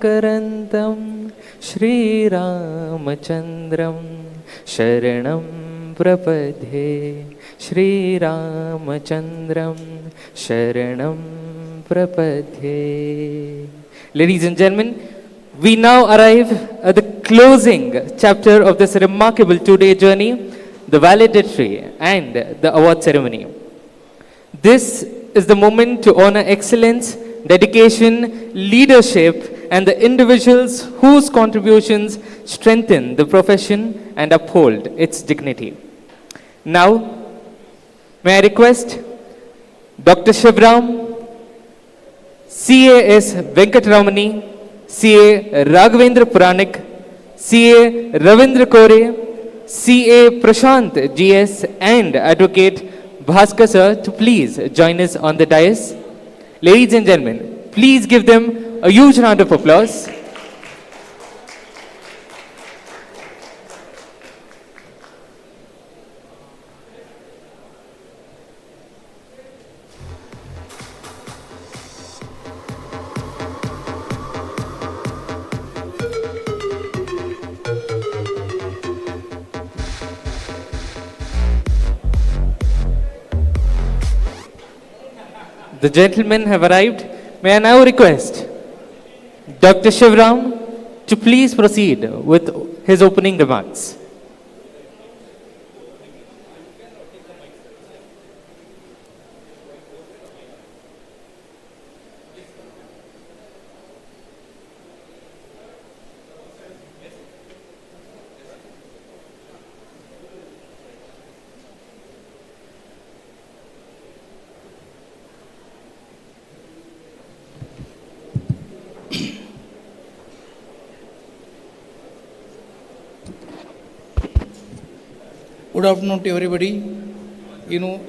करन्तं श्रीरामचन्द्रं शरणं प्रपद्ये श्रीरामचन्द्रं शरणं प्रपद्ये. Ladies and gentlemen, we now arrive at the closing chapter of this remarkable two-day journey, the valedictory and the award ceremony. This is the moment to honor excellence, dedication, leadership, and the individuals whose contributions strengthen the profession and uphold its dignity. Now, may I request Dr. Shivram, CAS Venkatramani, CA Raghavendra Puranik, CA Ravindra Kore, CA Prashant GS, and Advocate Bhaskar sir to please join us on the dais. Ladies and gentlemen, please give them a huge round of applause. The gentlemen have arrived. May I now request Dr. Shivram to please proceed with his opening remarks. Good afternoon to everybody.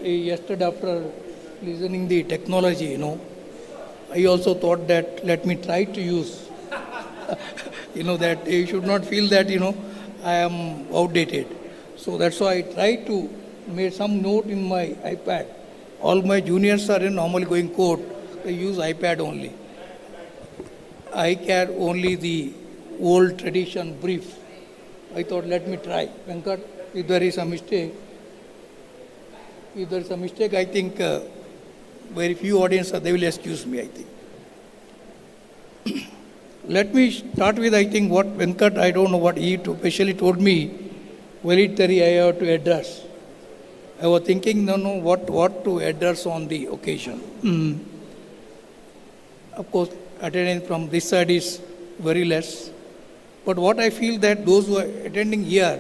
Yesterday after listening the technology, I also thought that let me try to use, that you should not feel that, I am outdated. So that's why I try to make some note in my iPad. All my juniors are normally going court. They use iPad only. I carry only the old tradition brief. I thought let me try. Venkat, if there is a mistake, I think very few audience they will excuse me, I think. Let me start with, I think, what Venkat, I don't know what he especially told me, valedictory I have to address. I was thinking, what to address on the occasion. Of course, attendance from this side is very less. But what I feel that those who are attending here,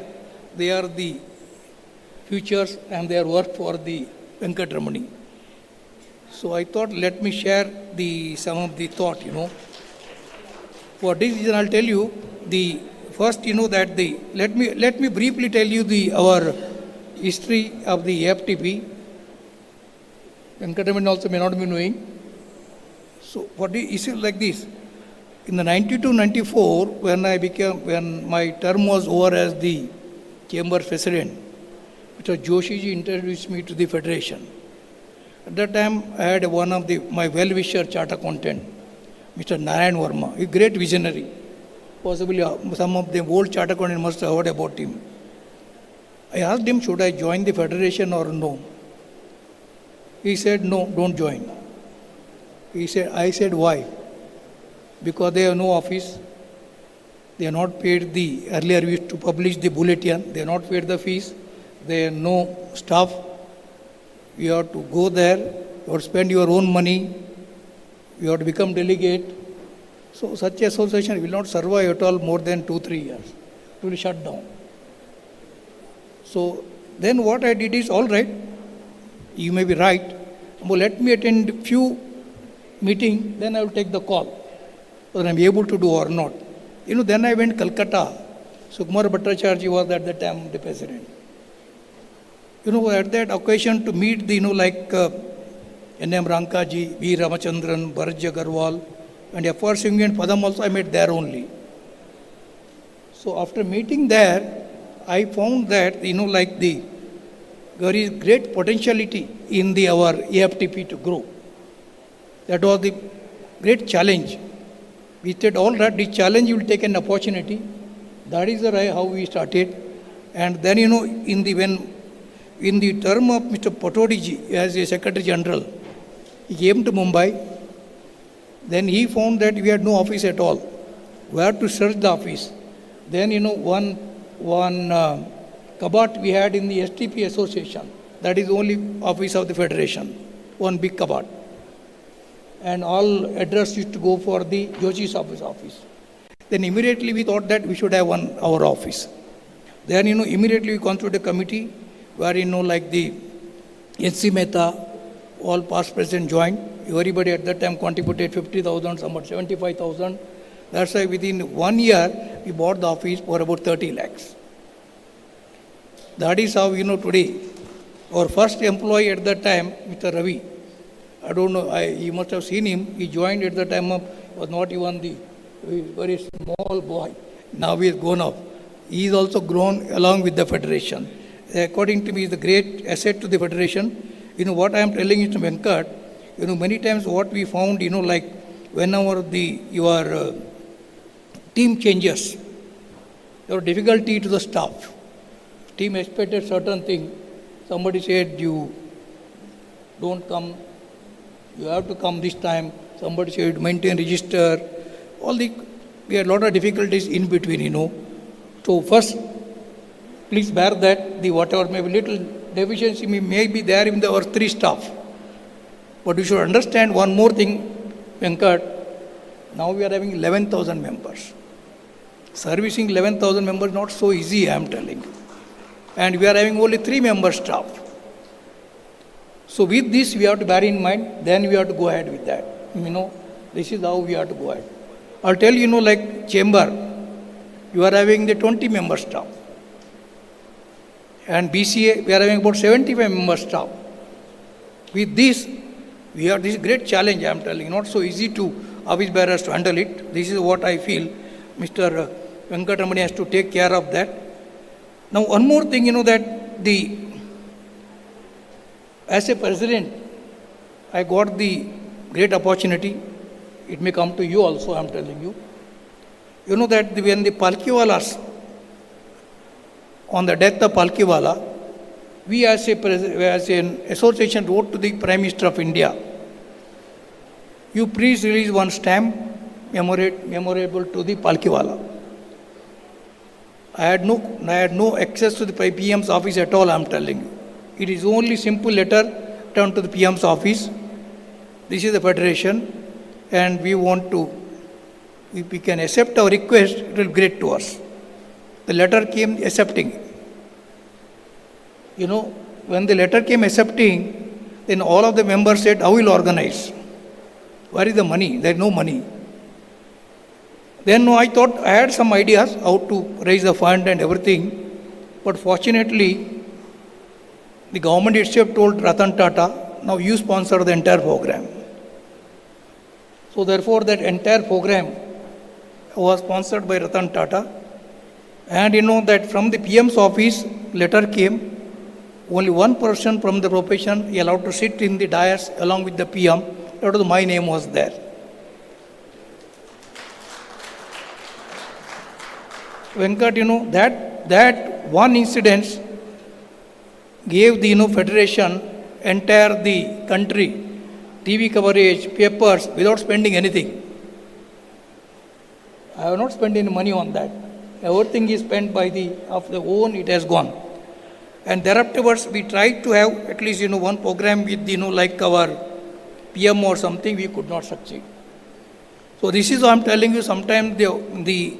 they are the futures and they are work for the Venkatramani. So I thought let me share some of the thought, For this reason I'll tell you the first, let me briefly tell you our history of the AFTP. Venkatramani also may not be knowing. So what the issue like this. In the 92-94, when my term was over as the Chamber President, Mr. Joshiji introduced me to the Federation. At that time, I had one of my well-wisher charter content, Mr. Narayan Verma, a great visionary. Possibly some of the old charter content must have heard about him. I asked him, should I join the Federation or no? He said, no, don't join. I said, why? Because they have no office. They are not paid earlier we used to publish the bulletin, they are not paid the fees, they have no staff. You have to go there, you have to spend your own money, you have to become delegate. So such association will not survive at all more than 2-3 years. It will shut down. So then what I did is, all right, you may be right, but let me attend few meetings, then I will take the call, whether I am able to do or not. Then I went to Calcutta. Sukumar Bhattacharya was at that time the president. At that occasion to meet like N.M. Rankaji, V. Ramachandran, Bharat Agarwal, and F.R. Singh and Padam also I met there only. So after meeting there, I found that, there is great potentiality in our AFTP to grow. That was the great challenge. We said, all right, this challenge will take an opportunity. That is the how we started. And then, in the term of Mr. Patodiji as a Secretary General, he came to Mumbai. Then he found that we had no office at all. We had to search the office. Then, one kabat we had in the STP association. That is the only office of the federation. One big kabat. And all address used to go for the Joshi's office. Then immediately we thought that we should have our office. Then, immediately we constituted a committee where, like the N.C. Mehta, all past president joined. Everybody at that time contributed 50,000, somewhat 75,000. That's why within 1 year, we bought the office for about 30 lakhs. That is how, today, our first employee at that time, Mr. Ravi, I don't know, you must have seen him. He joined at the time of, was not even the very small boy. Now he has grown up. He is also grown along with the federation. According to me, he is a great asset to the federation. What I am telling you to Venkat, many times what we found, like whenever your team changes, there was difficulty to the staff. Team expected certain thing. Somebody said, you don't come, you have to come this time. Somebody said, maintain register. We had a lot of difficulties in between, So first, please bear that whatever maybe little deficiency may be there in our 3 staff. But you should understand one more thing, Venkat. Now we are having 11,000 members. Servicing 11,000 members is not so easy, I am telling you. And we are having only 3-member staff. So with this we have to bear in mind, then we have to go ahead with that. This is how we have to go ahead. I'll tell you, like chamber, you are having the 20-member staff. And BCA, we are having about 75-member staff. With this, we have this great challenge, I am telling you, not so easy to office bearers to handle it. This is what I feel Mr. Venkatamani has to take care of that. Now, one more thing, that as a president, I got the great opportunity. It may come to you also, I am telling you. That when the Palkiwalas, on the death of Palkiwala, we as an association wrote to the Prime Minister of India, you please release one stamp memorable to the Palkiwala. I had no access to the PM's office at all, I am telling you. It is only simple letter turned to the PM's office. This is the federation, and we want to, if we can accept our request, it will be great to us. The letter came accepting. When the letter came accepting, then all of the members said, how will organize? Where is the money? There is no money. Then I thought I had some ideas how to raise the fund and everything. But fortunately, the government itself told Ratan Tata, now you sponsor the entire program. So therefore, that entire program was sponsored by Ratan Tata. And that from the PM's office, letter came. Only one person from the profession he allowed to sit in the dais along with the PM. That was my name was there. Venkat, that one incident gave the federation entire the country, TV coverage, papers, without spending anything. I have not spent any money on that. Everything is spent by of the own, it has gone. And thereafter we tried to have at least one program with like our PM or something, we could not succeed. So this is what I am telling you, sometimes it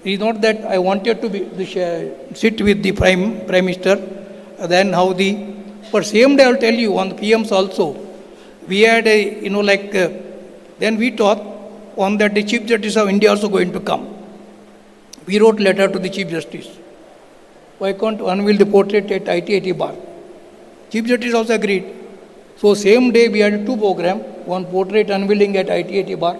is not that I wanted to sit with the Prime Minister, then but same day I will tell you on the PMs also, we had then we thought on that the Chief Justice of India also going to come. We wrote letter to the Chief Justice. Why can't unveil the portrait at ITIT bar? Chief Justice also agreed. So same day we had 2 programs, one portrait unveiling at ITIT bar,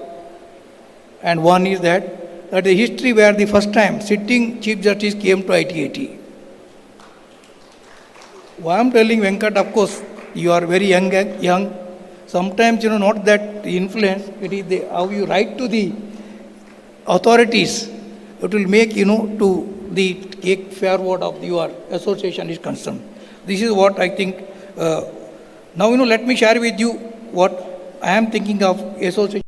and one is that the history where the first time sitting Chief Justice came to ITIT. Why I am telling Venkat, of course, you are very young, sometimes, not that influence, it is how you write to the authorities. It will make, to the take forward of your association is concerned. This is what I think. Now, let me share with you what I am thinking of association.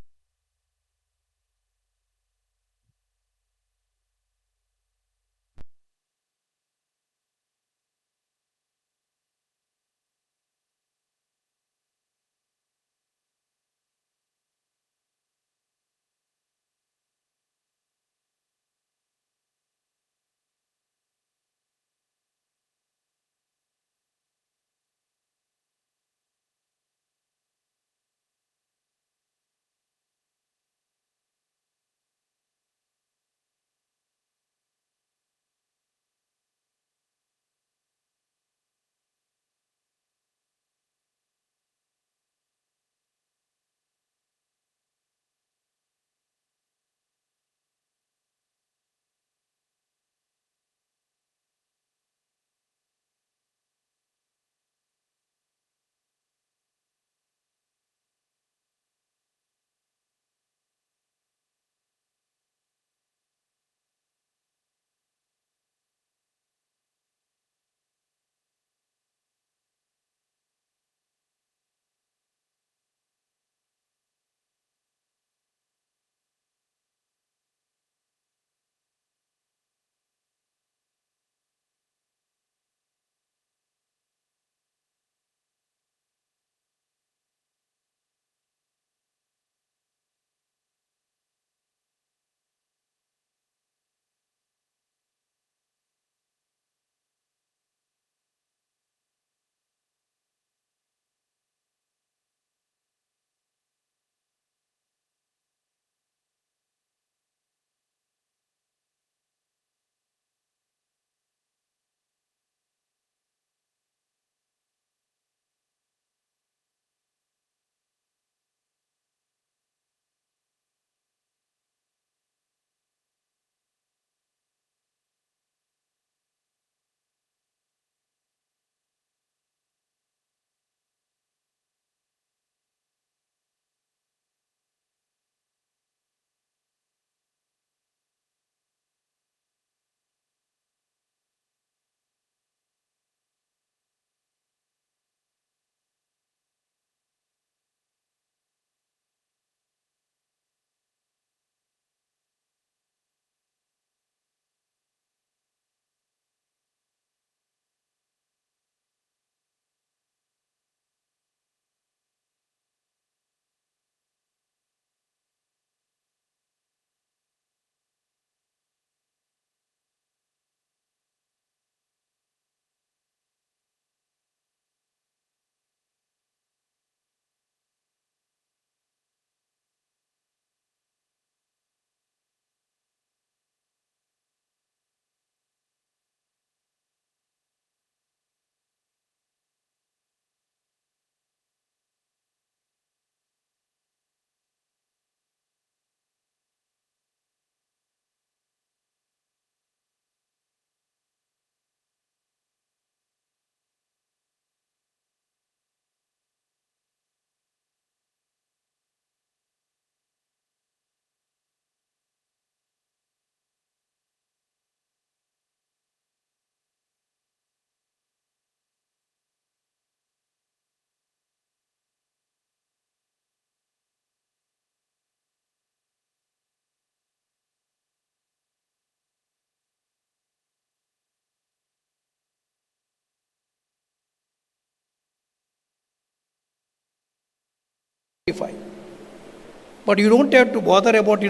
But you don't have to bother about,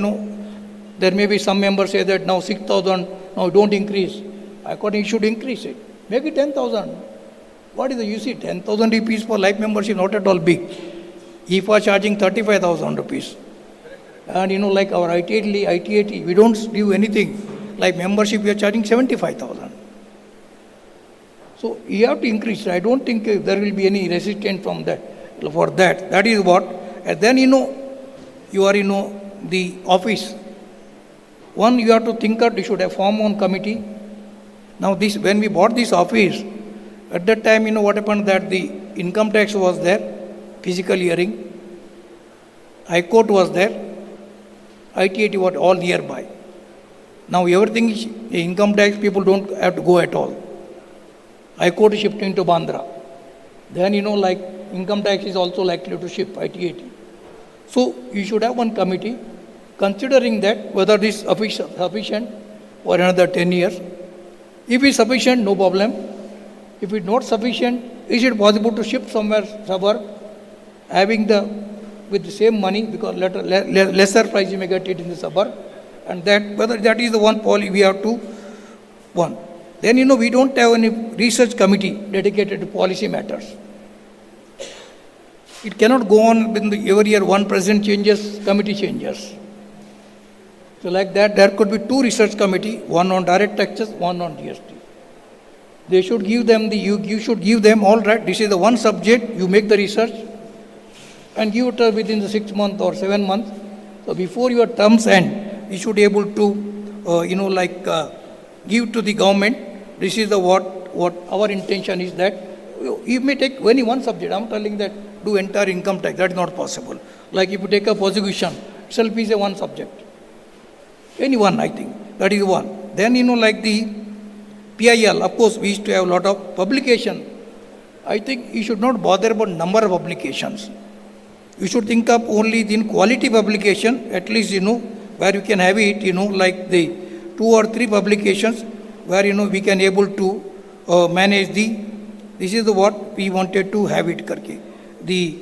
there may be some members say that now 6,000, now don't increase. According, you should increase it. Make it 10,000. What is the, you see, 10,000 rupees for life membership, not at all big. If we are charging 35,000 rupees. And like our ITAT, we don't give anything. Like membership, we are charging 75,000. So you have to increase. I don't think there will be any resistance from that. For that, that is what. And then you are the office. One, you have to think that you should have form one committee. Now this, when we bought this office, at that time, what happened that the income tax was there, physical hearing. High Court was there. ITIT was all nearby. Now everything is income tax, people don't have to go at all. High Court is shifting to Bandra. Then like income tax is also likely to shift ITIT. So you should have one committee considering that whether this is sufficient for another 10 years. If it's sufficient, no problem. If it's not sufficient, is it possible to shift somewhere suburb, having with the same money, because lesser price you may get it in the suburb, and that whether that is the one policy we have to one. Then we don't have any research committee dedicated to policy matters. It cannot go on with every year one president changes, committee changes. So like that, there could be two research committee, one on direct taxes, one on GST. They should give them you should give them, all right, this is the one subject, you make the research and give it within the 6 months or 7 months. So before your terms end, you should be able to, give to the government, this is the what our intention is that, you may take only one subject, I'm telling that, do entire income tax, that is not possible. Like if you take a prosecution, itself is a one subject. Any one, I think, that is one. Then like the PIL, of course, we used to have a lot of publication. I think you should not bother about number of publications. You should think of only the quality publication, at least, where you can have it, like the 2 or 3 publications, where, we can able to manage this is what we wanted to have it karke. The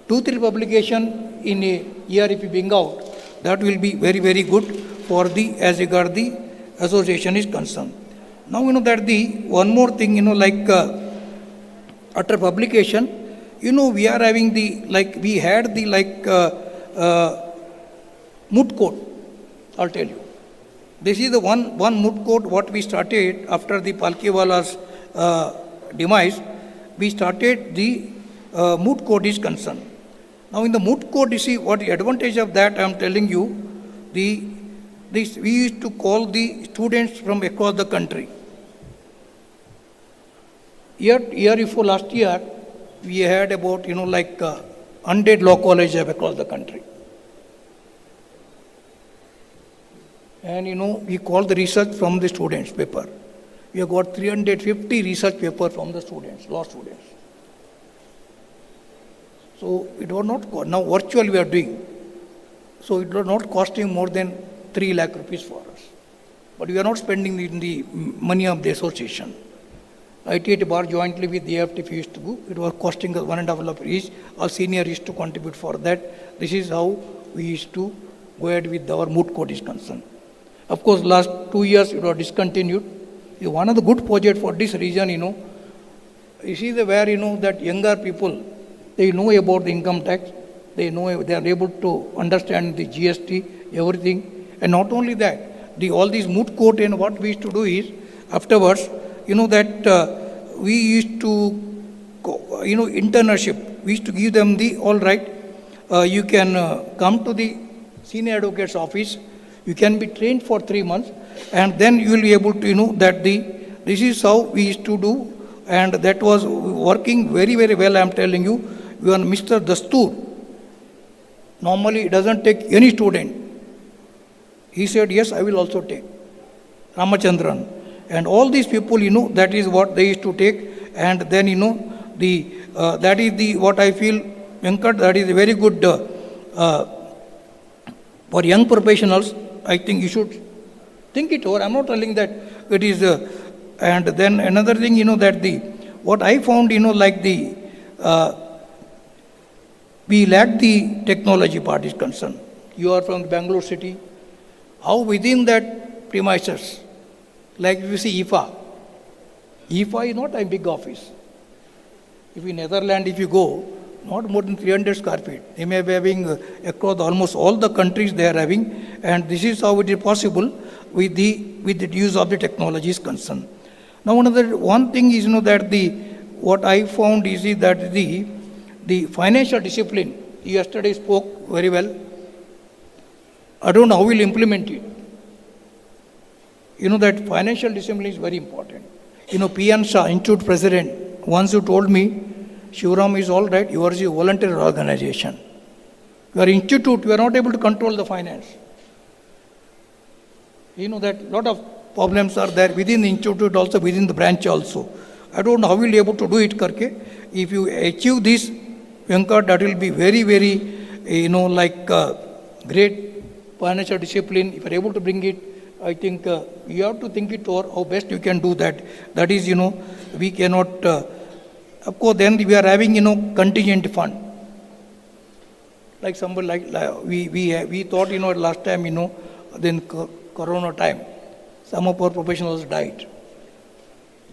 2-3 publication in a year if you bring out, that will be very, very good for as regard the association is concerned. Now, that one more thing, after publication, we are having we had moot court, I'll tell you. This is the one moot court what we started after the Palkewala's demise. We started the moot court is concerned. Now, in the moot court, you see what the advantage of that I am telling you, we used to call the students from across the country. Year before last year, we had about 100 law colleges across the country. And we call the research from the students' paper. We have got 350 research papers from the students, law students. So it was not, now virtual we are doing. So it was not costing more than 3 lakh rupees for us. But we are not spending the money of the association. ITIT bar jointly with the AFT used to go, it was costing us 1.5 lakh each. Our senior used to contribute for that. This is how we used to go ahead with our moot court is concerned. Of course, last 2 years it was discontinued. One of the good projects for this region, you see where that younger people, they know about the income tax, they are able to understand the GST, everything. And not only that, all these moot court and what we used to do is, afterwards, that we used to, internship, we used to give them all right, you can come to the senior advocate's office, you can be trained for 3 months, and then you will be able to, that this is how we used to do, and that was working very, very well, I am telling you. Even Mr. Dastur, normally it doesn't take any student. He said, yes, I will also take. Ramachandran. And all these people, that is what they used to take. And then, that is what I feel, Venkat, that is a very good, for young professionals, I think you should think it over. I'm not telling that it is, and then another thing, that what I found, we lack the technology part is concerned. You are from Bangalore city. How within that premises, like if you see IFA is not a big office. If in Netherlands, if you go, not more than 300 square feet. They may be having across almost all the countries they are having, and this is how it is possible with the use of the technology is concerned. Now, one thing is, that what I found is that the financial discipline, yesterday spoke very well. I don't know how we'll implement it. That financial discipline is very important. P.N. Shah, Institute President, once you told me Shivram is all right, yours is a voluntary organization. Your institute, you are not able to control the finance. You know that lot of problems are there within the institute also, within the branch also. I don't know how you'll be able to do it, Karke. If you achieve this, Venkat, that will be very, very, great financial discipline. If you are able to bring it, I think you have to think it over how best you can do that. That is, we cannot, of course, then we are having, contingent fund. Like somebody we thought, last time, then Corona time, some of our professionals died.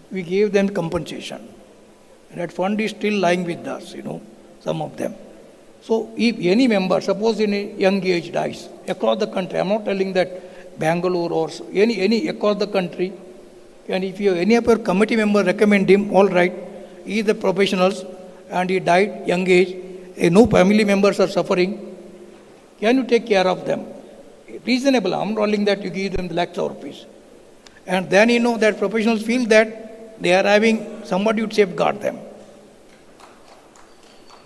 We gave them compensation. And that fund is still lying with us, some of them. So if any member, suppose in a young age dies, across the country, I'm not telling that Bangalore or any across the country, and if you any of your committee member recommend him, all right, he is the professionals and he died young age, no family members are suffering, can you take care of them? Reasonable, I'm not telling that you give them the lakhs of rupees. And then that professionals feel that they are having somebody to safeguard them.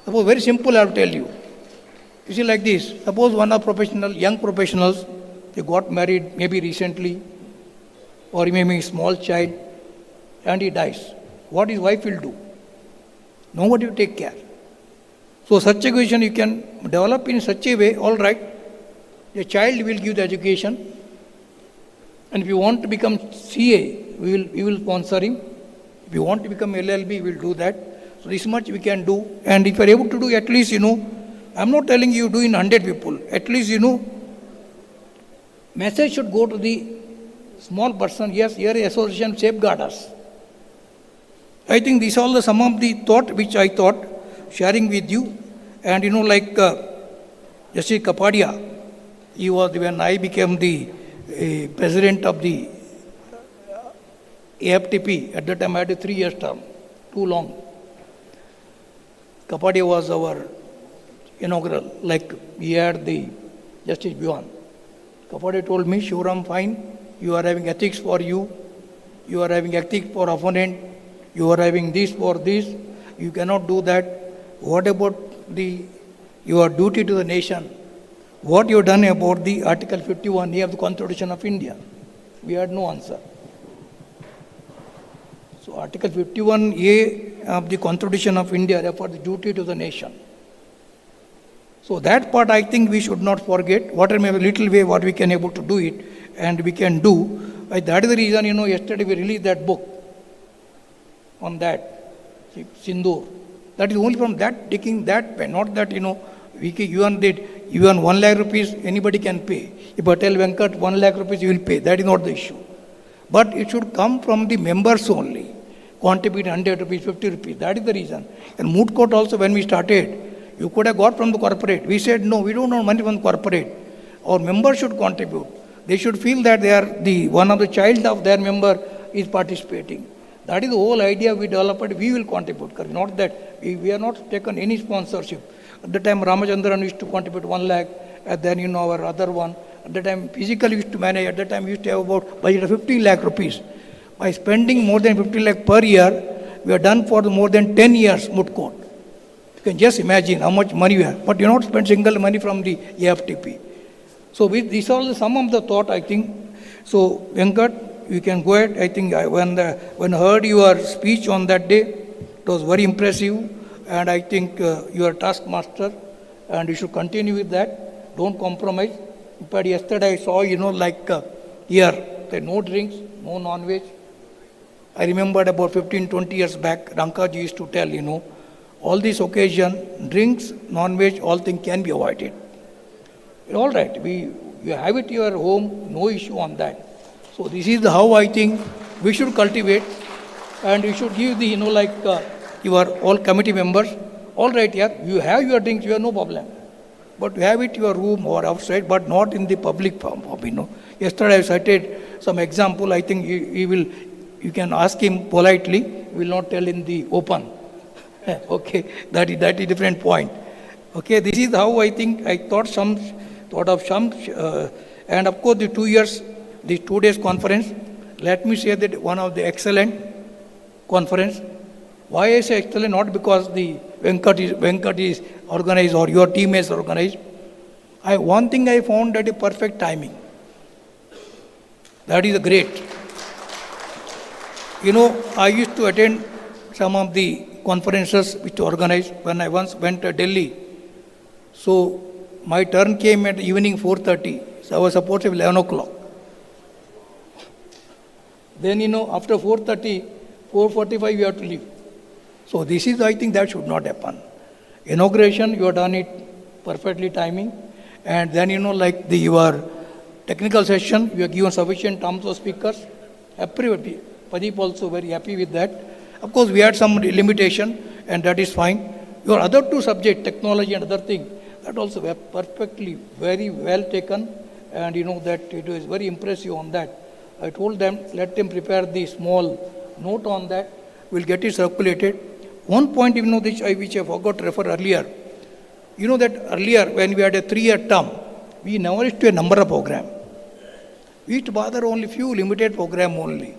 Suppose very simple, I will tell you. You see like this, suppose one of young professionals, they got married maybe recently, or maybe a small child, and he dies. What his wife will do? Nobody will take care. So such a question you can develop in such a way, all right, a child will give the education, and if you want to become CA, we will sponsor him. If you want to become LLB, we will do that. So this much we can do, and if you are able to do at least, I'm not telling you do in 100 people, at least, message should go to the small person, yes, here association safeguard us. I think these are all some of the thought which I thought sharing with you. And Justice Kapadia, he was when I became the president of the AFTP, at that time I had a 3-year term, too long. Kapadia was our inaugural, like we had the Justice Bhuvan. Kapadia told me, Shivram, fine, you are having ethics for you are having ethics for opponent, you are having this for this, you cannot do that. What about your duty to the nation? What you have done about the Article 51A of the Constitution of India? We had no answer. So Article 51A of the Constitution of India refers the duty to the nation. So that part I think we should not forget. Whatever may be little way what we can able to do it, and we can do. That is the reason, yesterday we released that book on that, Sindoor. That is only from that, taking that pen, not that, even 1 lakh rupees, anybody can pay. If I tell Venkat 1 lakh rupees, you will pay. That is not the issue. But it should come from the members only. Contribute 100 rupees, 50 rupees. That is the reason. And moot court also, when we started, you could have got from the corporate. We said, no, we don't want money from the corporate. Our members should contribute. They should feel that they are one of the child of their member is participating. That is the whole idea we developed. We will contribute. Not that we are not taken any sponsorship. At the time, Ramachandran used to contribute 1 lakh, and then our other one. At the time, physically used to manage. At the time, we used to have about budget of 15 lakh rupees. By spending more than 50 lakh per year, we are done for more than 10 years moot court. You can just imagine how much money we have. But you not spend single money from the AFTP. So these are some of the thought, I think. So Venkat, you can go ahead. I think when I heard your speech on that day, it was very impressive. And I think you are a taskmaster, and you should continue with that. Don't compromise. But yesterday I saw, here, no drinks, no non-veg. I remembered about 15, 20 years back, Rankaji used to tell, all these occasion, drinks, non-veg, all things can be avoided. All right, you have it in your home, no issue on that. So this is how I think we should cultivate, and you should give your all committee members, all right, yeah, you have your drinks, you have no problem. But you have it in your room or outside, but not in the public form. Yesterday I cited some example. I think you can ask him politely. We will not tell in the open. Okay, that is a different point. Okay, this is how I think I thought of some, and of course the 2 years, the 2 days conference. Let me say that one of the excellent conference. Why I say excellent? Not because the Venkat is organized or your team is organized. One thing I found that a perfect timing. That is great. You know, I used to attend some of the conferences which were organized when I once went to Delhi. So my turn came at evening 4:30. So I was supposed to be 11 o'clock. Then, you know, after 4:30, 4:45 you have to leave. So this is, I think, that should not happen. Inauguration, you have done it perfectly timing. And then, you know, like your technical session, you have given sufficient terms of speakers. Everybody, Pradeep also very happy with that. Of course, we had some limitation, and that is fine. Your other two subjects, technology and other things, that also were perfectly, very well taken. And you know that it was very impressive on that. I told them, let them prepare the small note on that. We'll get it circulated. One point, you know, which I forgot to refer earlier. You know that earlier, when we had a 3-year term, we never used to a number of program. We used to bother only few limited program only.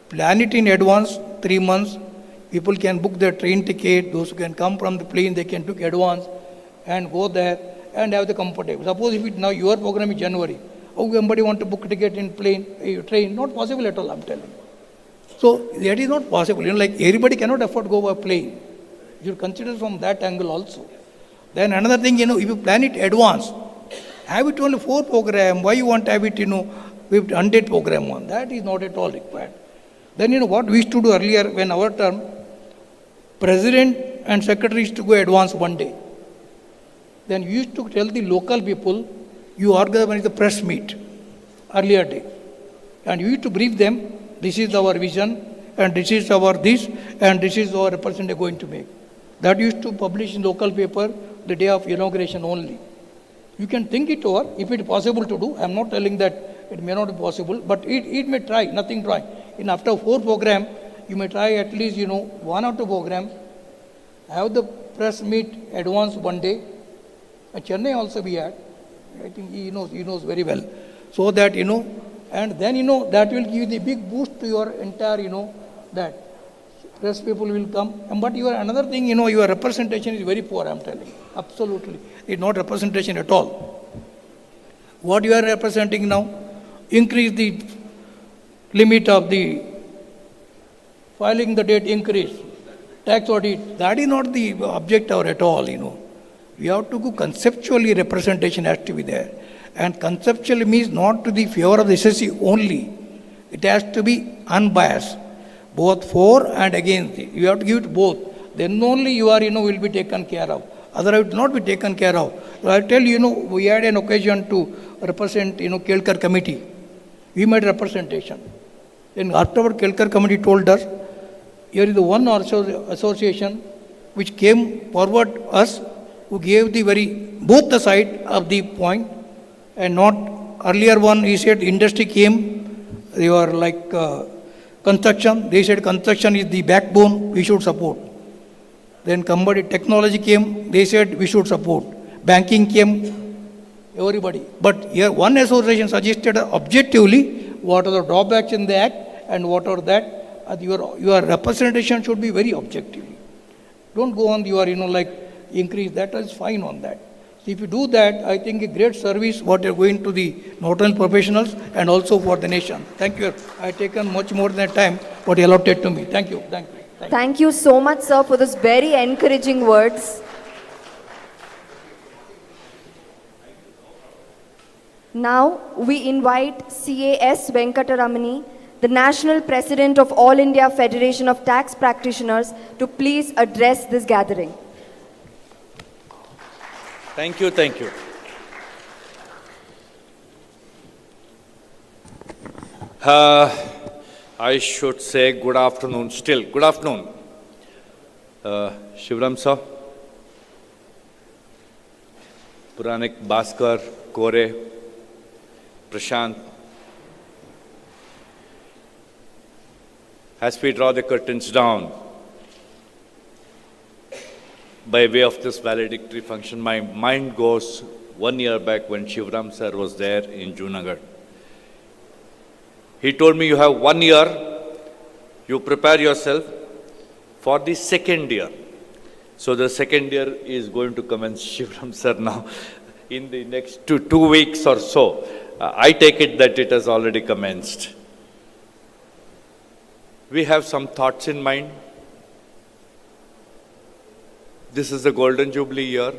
Plan it in advance, 3 months. People can book their train ticket. Those who can come from the plane, they can book advance and go there and have the comfortable. Suppose if now your program is January, somebody want to book a ticket in plane, train, not possible at all, I'm telling you. So that is not possible. You know, like everybody cannot afford to go by plane. You should consider from that angle also. Then another thing, you know, if you plan it advance, have it only 4 program. Why you want to have it, you know, with 100 program one? That is not at all required. Then, you know, what we used to do earlier when our term, president and secretary used to go advance one day. Then we used to tell the local people, you organize the press meet earlier day. And you used to brief them, this is our vision, and this is our this, and this is our representative going to make. That used to publish in local paper the day of inauguration only. You can think it over, if it is possible to do. I am not telling that it may not be possible, but it may try, nothing try. In after 4 program, you may try at least, you know, 1 or 2 program, have the press meet advance one day, and Chennai also we had. I think he knows very well. So that, you know, and then, you know, that will give the big boost to your entire, you know, that press people will come. But your another thing, you know, your representation is very poor, I am telling you. Absolutely. It's not representation at all. What you are representing now, increase the limit of the filing the date increase, tax audit, that is not the objective at all, you know. We have to go conceptually, representation has to be there. And conceptually means not to the favor of the SSC only. It has to be unbiased, both for and against. You have to give it both. Then only you are, you know, will be taken care of. Otherwise, it will not be taken care of. So I tell you, you know, we had an occasion to represent, you know, Kelkar committee. We made representation. Then afterward, Kelkar committee told us, here is the one association which came forward us, who gave the both the side of the point, and not earlier one, he said industry came, they were like construction, they said construction is the backbone, we should support. Then somebody, technology came, they said we should support. Banking came, everybody. But here one association suggested objectively what are the drawbacks in the act and what are that. Your representation should be very objective. Don't go on your, you know, like increase, that is fine on that. So if you do that, I think a great service what you are going to the not only professionals and also for the nation. Thank you. I have taken much more than time what you allotted to me. Thank you. Thank you. Thank you so much, sir, for those very encouraging words. Now we invite CAS Venkataramani, the National President of All India Federation of Tax Practitioners, to please address this gathering. Thank you, thank you. I should say good afternoon still. Good afternoon. Shivram sir, Puranik, Bhaskar, Kore, Prashant. As we draw the curtains down, by way of this valedictory function, my mind goes 1 year back when Shivram sir was there in Junagadh. He told me, you have 1 year, you prepare yourself for the second year. So the second year is going to commence, Shivram sir, now in the next 2 weeks or so. I take it that it has already commenced. We have some thoughts in mind. This is the Golden Jubilee year.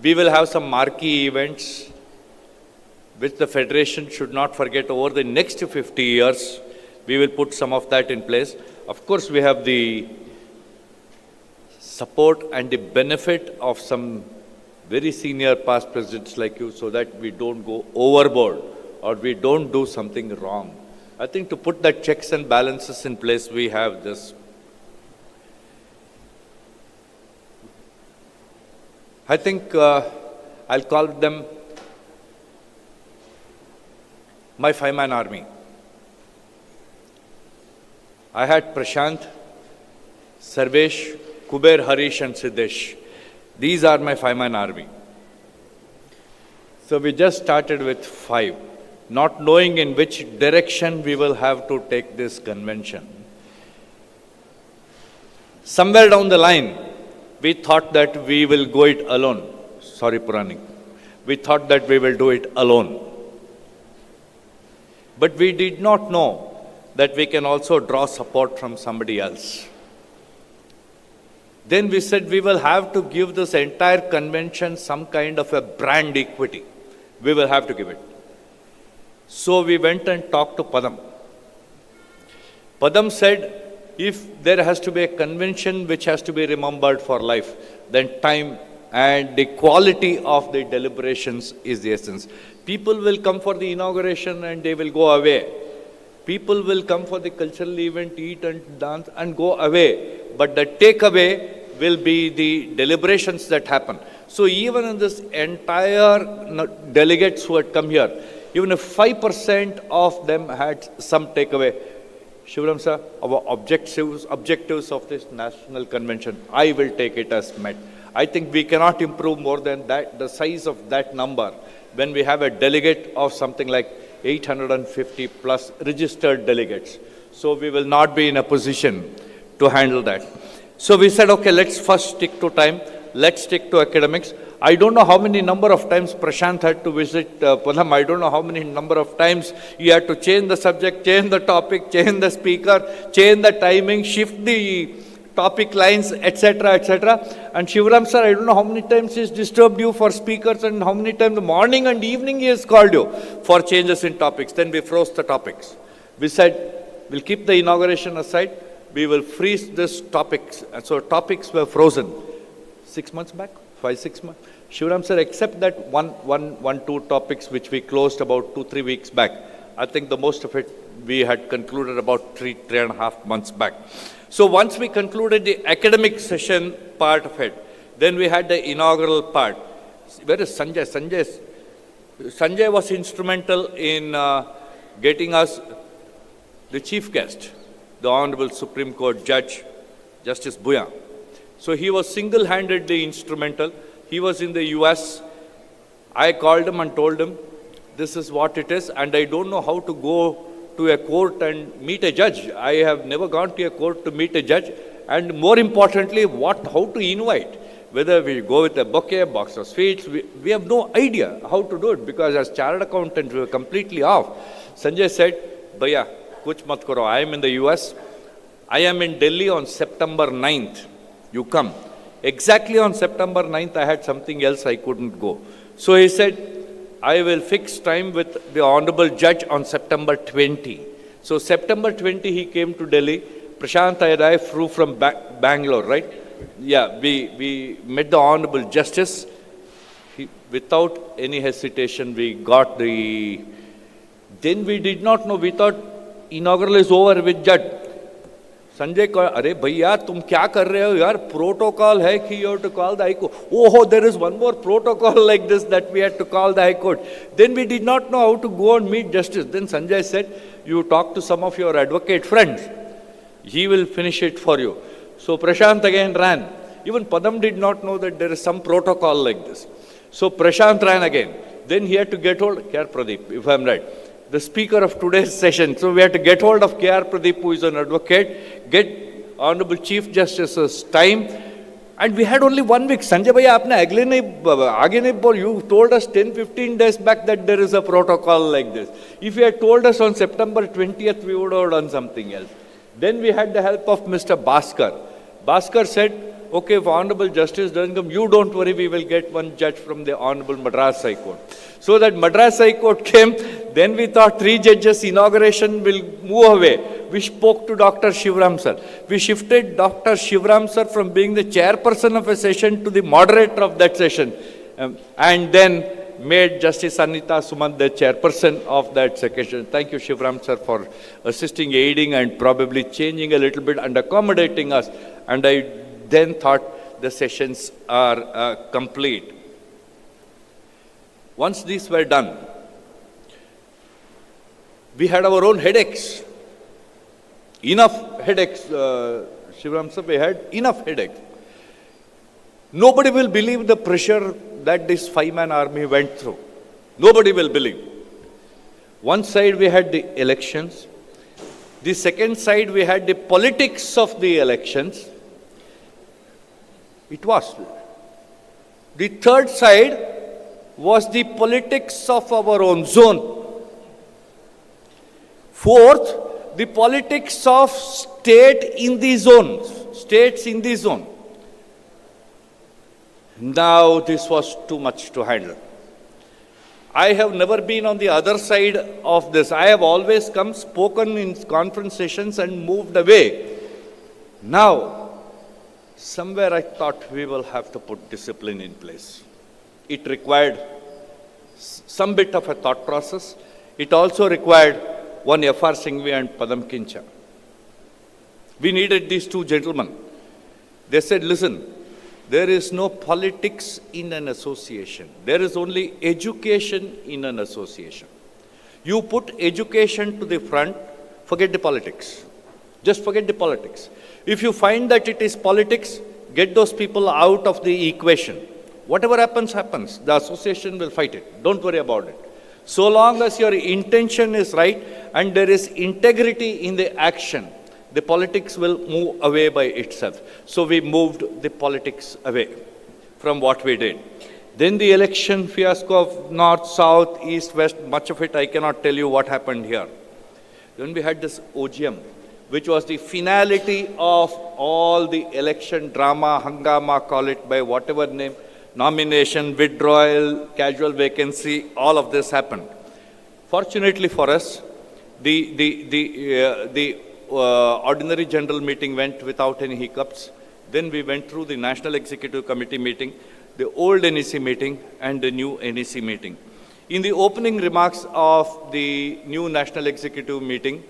We will have some marquee events which the Federation should not forget over the next 50 years. We will put some of that in place. Of course, we have the support and the benefit of some very senior past presidents like you, so that we don't go overboard or we don't do something wrong. I think to put that checks and balances in place, we have this. I think I'll call them my five-man army. I had Prashant, Sarvesh, Kuber, Harish and Siddesh. These are my five-man army. So we just started with 5, not knowing in which direction we will have to take this convention. Somewhere down the line, we thought that we will go it alone. Sorry, Puranik. We thought that we will do it alone. But we did not know that we can also draw support from somebody else. Then we said we will have to give this entire convention some kind of a brand equity. We will have to give it. So we went and talked to Padam. Padam said, if there has to be a convention which has to be remembered for life, then time and the quality of the deliberations is the essence. People will come for the inauguration and they will go away. People will come for the cultural event, eat and dance and go away. But the takeaway will be the deliberations that happen. So even in this entire delegates who had come here, even if 5% of them had some takeaway, Shivram sir, our objectives of this national convention, I will take it as met. I think we cannot improve more than that, the size of that number, when we have a delegate of something like 850 plus registered delegates. So we will not be in a position to handle that. So we said, okay, let's first stick to time. Let's stick to academics. I don't know how many number of times Prashant had to visit Padam. I don't know how many number of times he had to change the subject, change the topic, change the speaker, change the timing, shift the topic lines, etc., etc. And Shivram sir, I don't know how many times he's disturbed you for speakers and how many times the morning and evening he has called you for changes in topics. Then we froze the topics. We said, we'll keep the inauguration aside. We will freeze this topics. And so topics were frozen 6 months back, 5-6 months. Shivram sir, except that one, two topics which we closed about 2-3 weeks back, I think the most of it we had concluded about 3.5 months back. So once we concluded the academic session part of it, then we had the inaugural part. Where is Sanjay? Sanjay was instrumental in getting us the chief guest, the Honorable Supreme Court Judge, Justice Bhuyan. So he was single-handedly instrumental. He was in the US. I called him and told him, this is what it is, and I don't know how to go to a court and meet a judge. I have never gone to a court to meet a judge. And more importantly, how to invite. Whether we go with a bouquet, box of sweets, we have no idea how to do it, because as chartered accountants, we were completely off. Sanjay said, Bhaiya, kuch mat karo. I am in the US. I am in Delhi on September 9th. You come. Exactly on September 9th, I had something else I couldn't go. So he said, I will fix time with the Honorable Judge on September 20. So September 20, he came to Delhi. Prashant, I arrived flew from Bangalore, right? Yeah, we met the Honorable Justice. Without any hesitation, we got the... Then we did not know, we thought inaugural is over with Judge. Sanjay called, अरे भैया तुम क्या कर रहे हो यार, protocol है कि you have to call the High Court. Oh, there is one more protocol like this that we had to call the High Court. Then we did not know how to go and meet justice. Then Sanjay said, you talk to some of your advocate friends. He will finish it for you. So Prashant again ran. Even Padam did not know that there is some protocol like this. So Prashant ran again. Then he had to get hold, K.R. Pradeep, if I am right, the speaker of today's session. So we had to get hold of K.R. Pradeep, who is an advocate, get Honorable Chief Justice's time, and we had only 1 week. Sanjay Bhaiya, aapne aage nahi bol. You told us 10-15 days back that there is a protocol like this. If you had told us on September 20th, we would have done something else. Then we had the help of Mr. Bhaskar. Bhaskar said, okay, if Honorable Justice doesn't come, you don't worry, we will get one judge from the Honorable Madras High Court. So that Madras High Court came, then we thought 3 judges inauguration will move away. We spoke to Dr. Shivram sir. We shifted Dr. Shivram sir from being the chairperson of a session to the moderator of that session. And then made Justice Anita Sumant the chairperson of that session. Thank you, Shivram sir, for assisting, aiding, and probably changing a little bit and accommodating us. And I then thought the sessions are complete. Once these were done, we had our own headaches. Enough headaches, Shivram sir, we had enough headaches. Nobody will believe the pressure that this 5-man army went through. Nobody will believe. One side we had the elections. The second side we had the politics of the elections. It was. The third side was the politics of our own zone. Fourth, the politics of state in the zone, states in the zone. Now this was too much to handle. I have never been on the other side of this. I have always come, spoken in conference sessions and moved away. Now, somewhere I thought we will have to put discipline in place. It required some bit of a thought process. It also required one F.R. Singhvi and Padam Kincha. We needed these two gentlemen. They said, listen, there is no politics in an association. There is only education in an association. You put education to the front, forget the politics. Just forget the politics. If you find that it is politics, get those people out of the equation. Whatever happens, happens. The association will fight it. Don't worry about it. So long as your intention is right and there is integrity in the action, the politics will move away by itself. So we moved the politics away from what we did. Then the election fiasco of north, south, east, west, much of it I cannot tell you what happened here. Then we had this OGM, which was the finality of all the election drama, hangama, call it by whatever name, nomination, withdrawal, casual vacancy, all of this happened. Fortunately for us, the ordinary general meeting went without any hiccups. Then we went through the National Executive Committee meeting, the old NEC meeting, and the new NEC meeting. In the opening remarks of the new National Executive meeting,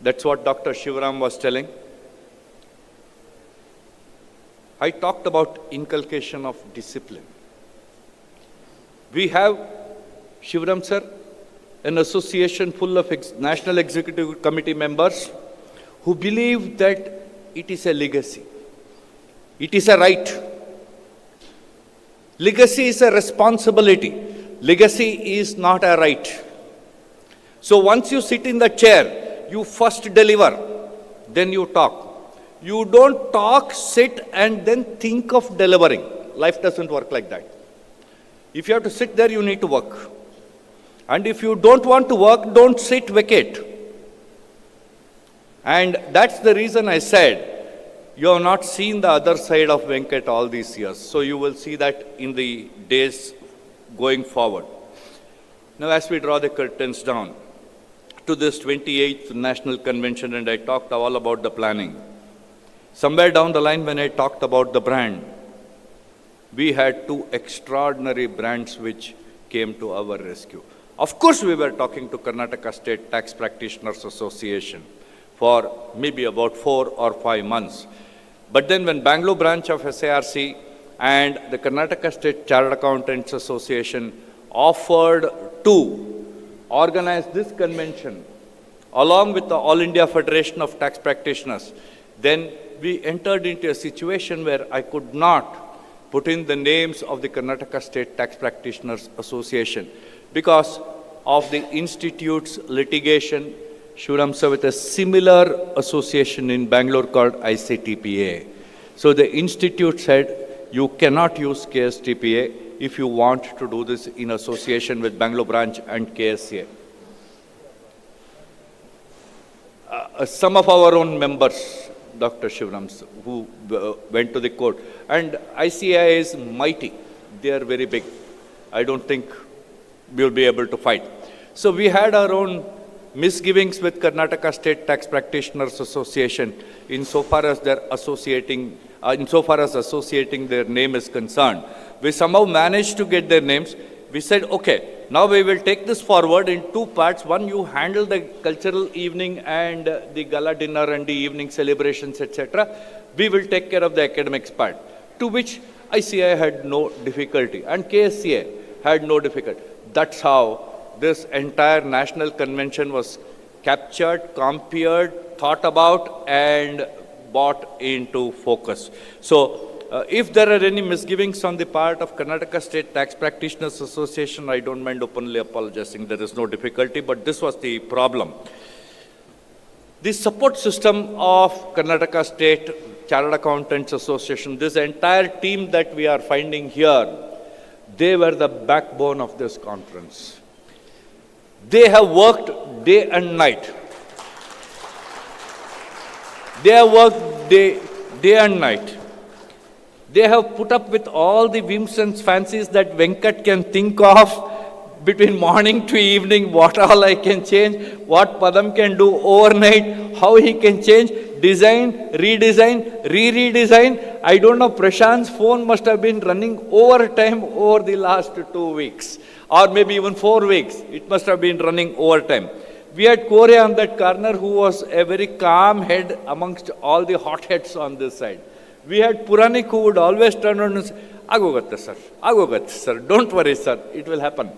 that's what Dr. Shivram was telling, I talked about inculcation of discipline. We have, Shivram sir, an association full of National Executive Committee members who believe that it is a legacy. It is a right. Legacy is a responsibility. Legacy is not a right. So once you sit in the chair, you first deliver, then you talk. You don't talk, sit, and then think of delivering. Life doesn't work like that. If you have to sit there, you need to work. And if you don't want to work, don't sit, vacate. And that's the reason I said, you have not seen the other side of Venkat all these years. So you will see that in the days going forward. Now as we draw the curtains down to this 28th National Convention, and I talked all about the planning. Somewhere down the line when I talked about the brand, we had two extraordinary brands which came to our rescue. Of course, we were talking to Karnataka State Tax Practitioners Association for maybe about 4 or 5 months. But then when Bangalore branch of SARC and the Karnataka State Chartered Accountants Association offered to organize this convention along with the All India Federation of Tax Practitioners, then we entered into a situation where I could not put in the names of the Karnataka State Tax Practitioners Association because of the institute's litigation Shivram sir, with a similar association in Bangalore called ICTPA. So the institute said, you cannot use KSTPA if you want to do this in association with Bangalore branch and KSCA. Some of our own members, Dr. Shivrams, who went to the court, and ICAI is mighty. They are very big. I don't think we will be able to fight. So we had our own misgivings with Karnataka State Tax Practitioners Association insofar as they're associating, associating their name is concerned. We somehow managed to get their names. We said, okay, now we will take this forward in two parts. One, you handle the cultural evening and the gala dinner and the evening celebrations, etc. We will take care of the academics part, to which ICI had no difficulty and KSCA had no difficulty. That's how this entire national convention was captured, compared, thought about, and brought into focus. So, if there are any misgivings on the part of Karnataka State Tax Practitioners Association, I don't mind openly apologizing. There is no difficulty, but this was the problem. The support system of Karnataka State Chartered Accountants Association, this entire team that we are finding here, they were the backbone of this conference. They have worked day and night. They have worked day and night. They have put up with all the whims and fancies that Venkat can think of between morning to evening, what all I can change, what Padam can do overnight, how he can change, design, redesign, re-redesign. I don't know, Prashant's phone must have been running overtime over the last 2 weeks, or maybe even 4 weeks. It must have been running overtime. We had Kore on that corner, who was a very calm head amongst all the hotheads on this side. We had Puranik, who would always turn around and say, Agogatte sir, don't worry sir, it will happen.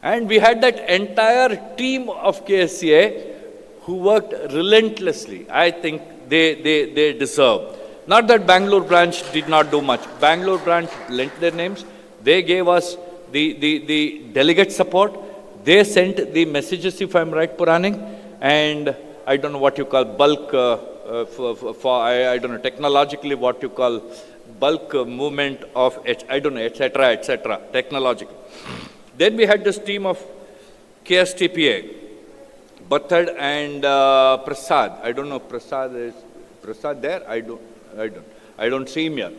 And we had that entire team of KSCA who worked relentlessly. I think they deserve. Not that Bangalore branch did not do much. Bangalore branch lent their names. They gave us the delegate support. They sent the messages, if I'm right, Puranik, and I don't know what you call bulk, I don't know, technologically what you call bulk movement of, I don't know, etc., technological. Then we had this team of KSTPA, Bathad and Prasad. I don't know, Prasad there? I don't see him here.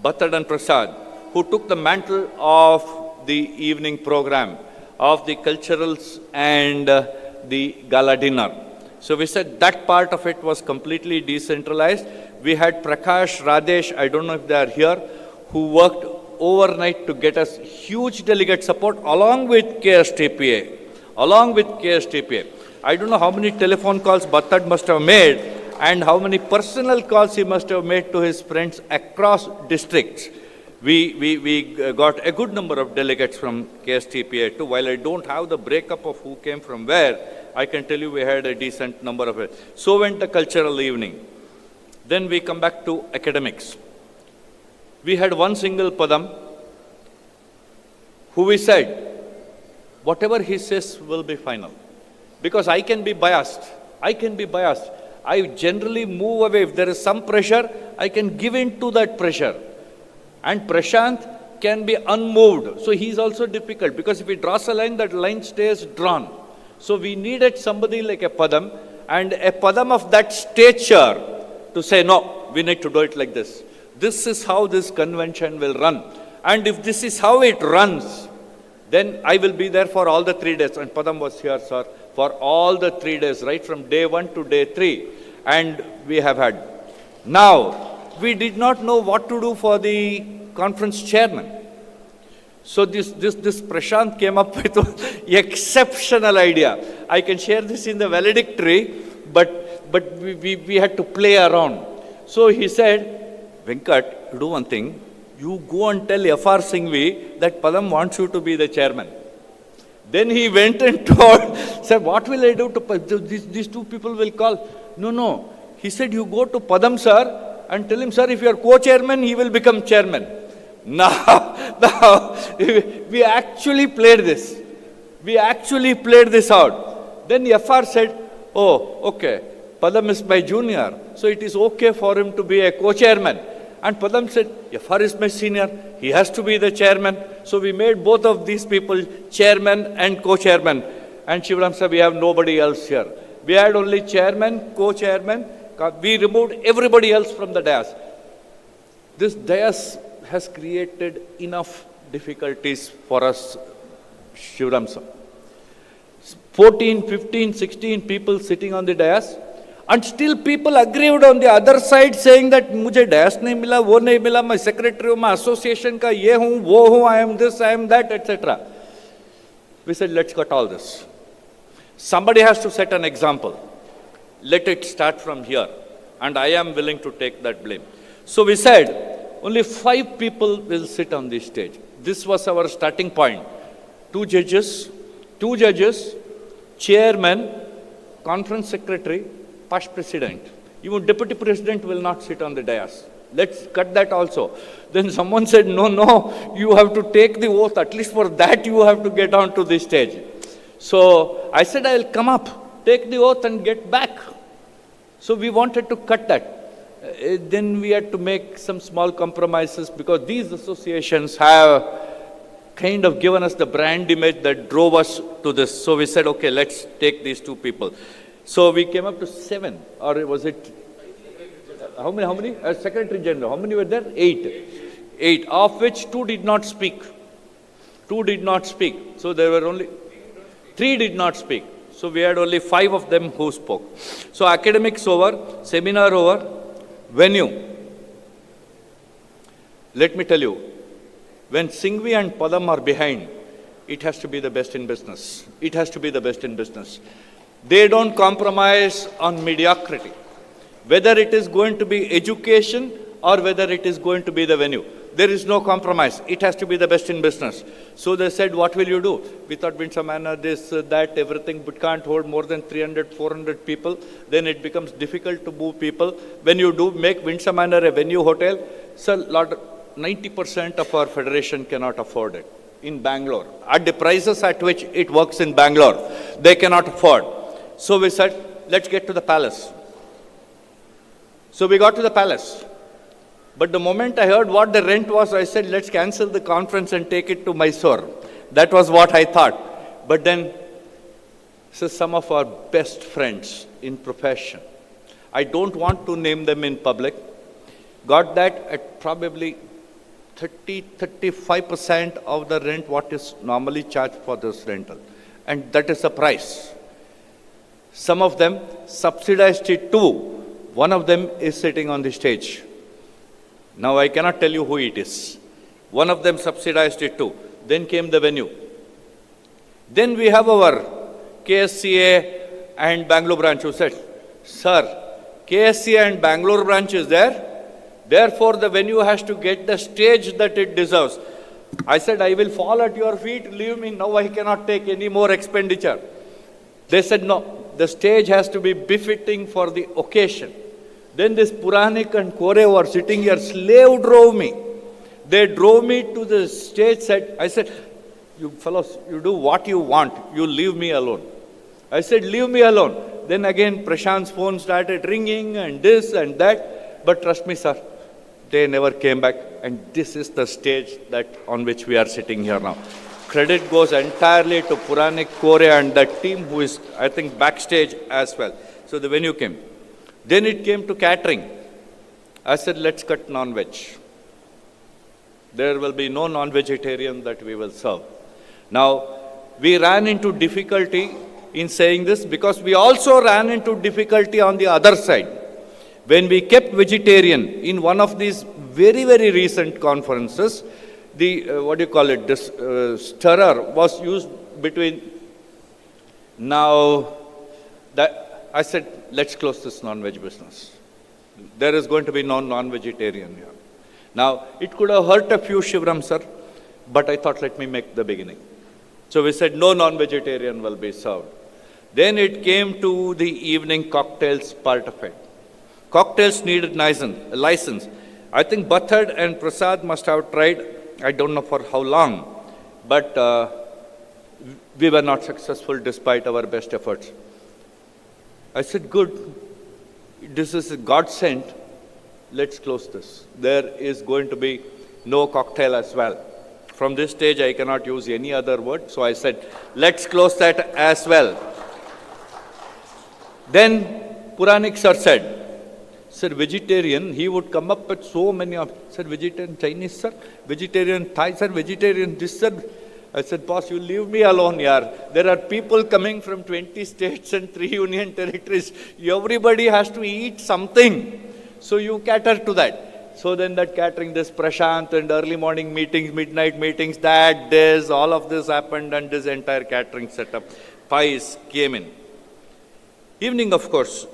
Bathad and Prasad, who took the mantle of the evening program, of the culturals and the gala dinner. So we said that part of it was completely decentralized. We had Prakash, Radesh, I don't know if they are here, who worked overnight to get us huge delegate support along with KSTPA. I don't know how many telephone calls Bathad must have made and how many personal calls he must have made to his friends across districts. We got a good number of delegates from KSTPA too. While I don't have the breakup of who came from where, I can tell you we had a decent number of it. So went the cultural evening. Then we come back to academics. We had one single Padam who we said, whatever he says will be final. Because I can be biased. I generally move away. If there is some pressure, I can give in to that pressure. And Prashant can be unmoved. So he is also difficult, because if he draws a line, that line stays drawn. So we needed somebody like a Padam, and a Padam of that stature to say, no, we need to do it like this. This is how this convention will run. And if this is how it runs, then I will be there for all the 3 days. And Padam was here, sir, for all the 3 days, right from day 1 to day 3. And we have had. Now, we did not know what to do for the conference chairman. So this Prashant came up with an exceptional idea. I can share this in the valedictory, but we had to play around. So he said, Venkat, you do one thing. You go and tell F.R. Singhvi that Padam wants you to be the chairman. Then he went and told, said, what will I do to these two people will call? No. He said, you go to Padam sir and tell him, sir, if you are co-chairman, he will become chairman. Now, we actually played this. We actually played this out. Then F.R. said, Oh, okay. Padam is my junior, so it is okay for him to be a co-chairman. And Padam said, Jafar is my senior, he has to be the chairman. So we made both of these people chairman and co-chairman. And Shivram said, we have nobody else here. We had only chairman, co-chairman. We removed everybody else from the dais. This dais has created enough difficulties for us, Shivram sir. 14, 15, 16 people sitting on the dais. And still people aggrieved on the other side saying that मुझे dais नहीं मिला, वो नहीं मिला, मैं secretary हूँ, मैं association का ये हूँ, वो हूँ, I am this, I am that, etc. We said, let's cut all this. Somebody has to set an example. Let it start from here. And I am willing to take that blame. So we said, only 5 people will sit on this stage. This was our starting point. 2 judges, chairman, conference secretary, past president. Even deputy president will not sit on the dais. Let's cut that also. Then someone said, no, you have to take the oath. At least for that you have to get onto the stage. So I said, I'll come up, take the oath and get back. So we wanted to cut that. Then we had to make some small compromises because these associations have kind of given us the brand image that drove us to this. So we said, okay, let's take these 2 people. So we came up to 7, or was it, how many? Secretary General, how many were there? 8, of which 2 did not speak. 2 did not speak. So there were only 3 did not speak. So we had only 5 of them who spoke. So academics over, seminar over, venue. Let me tell you, when Singhvi and Padam are behind, it has to be the best in business. It has to be the best in business. They don't compromise on mediocrity. Whether it is going to be education or whether it is going to be the venue. There is no compromise. It has to be the best in business. So they said, what will you do? We thought Vinsa Manor, this, that, everything, but can't hold more than 300, 400 people. Then it becomes difficult to move people. When you do make Vinsa Manor a venue hotel, so 90% of our federation cannot afford it in Bangalore. At the prices at which it works in Bangalore, they cannot afford. So we said, let's get to the palace. So we got to the palace. But the moment I heard what the rent was, I said, let's cancel the conference and take it to Mysore. That was what I thought. But then, so some of our best friends in profession, I don't want to name them in public, got that at probably 35% of the rent what is normally charged for this rental. And that is the price. Some of them subsidized it too. One of them is sitting on the stage. Now I cannot tell you who it is. One of them subsidized it too. Then came the venue. Then we have our KSCA and Bangalore branch who said, sir, KSCA and Bangalore branch is there. Therefore the venue has to get the stage that it deserves. I said, I will fall at your feet, leave me, now I cannot take any more expenditure. They said, no, the stage has to be befitting for the occasion. Then this Puranik and Kore who are sitting here, slave drove me. They drove me to the stage set. I said, you fellows, you do what you want. You leave me alone. I said, leave me alone. Then again, Prashant's phone started ringing and this and that. But trust me, sir, they never came back. And this is the stage that on which we are sitting here now. Credit goes entirely to Puranik, Kore and that team who is, I think, backstage as well. So the venue came. Then it came to catering. I said, let's cut non-veg. There will be no non-vegetarian that we will serve. Now, we ran into difficulty in saying this because we also ran into difficulty on the other side. When we kept vegetarian in one of these very, very recent conferences, the, stirrer was used between now, that I said, let's close this non-veg business. There is going to be no non-vegetarian here. Now, it could have hurt a few, Shivram sir, but I thought, let me make the beginning. So we said, no non-vegetarian will be served. Then it came to the evening cocktails part of it. Cocktails needed license. I think Bathad and Prasad must have tried, I don't know for how long, but we were not successful despite our best efforts. I said, good. This is a God sent. Let's close this. There is going to be no cocktail as well. From this stage, I cannot use any other word. So I said, let's close that as well. Then Puranik sir said, vegetarian, he would come up with so many of, said, vegetarian Chinese, sir, vegetarian Thai, sir, vegetarian this, sir. I said, boss, you leave me alone, yaar. There are people coming from 20 states and 3 union territories. Everybody has to eat something. So you cater to that. So then that catering, this Prashant and early morning meetings, midnight meetings, this, all of this happened and this entire catering setup. Pies came in. Evening, of course,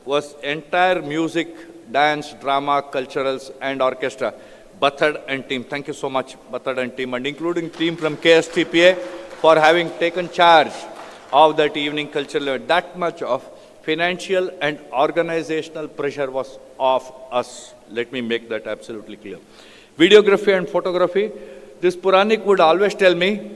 was entire music, dance, drama, culturals and orchestra. Bathad and team, thank you so much, Bathad and team, and including team from KSTPA for having taken charge of that evening cultural event. That much of financial and organizational pressure was off us. Let me make that absolutely clear. Videography and photography, this Puranik would always tell me,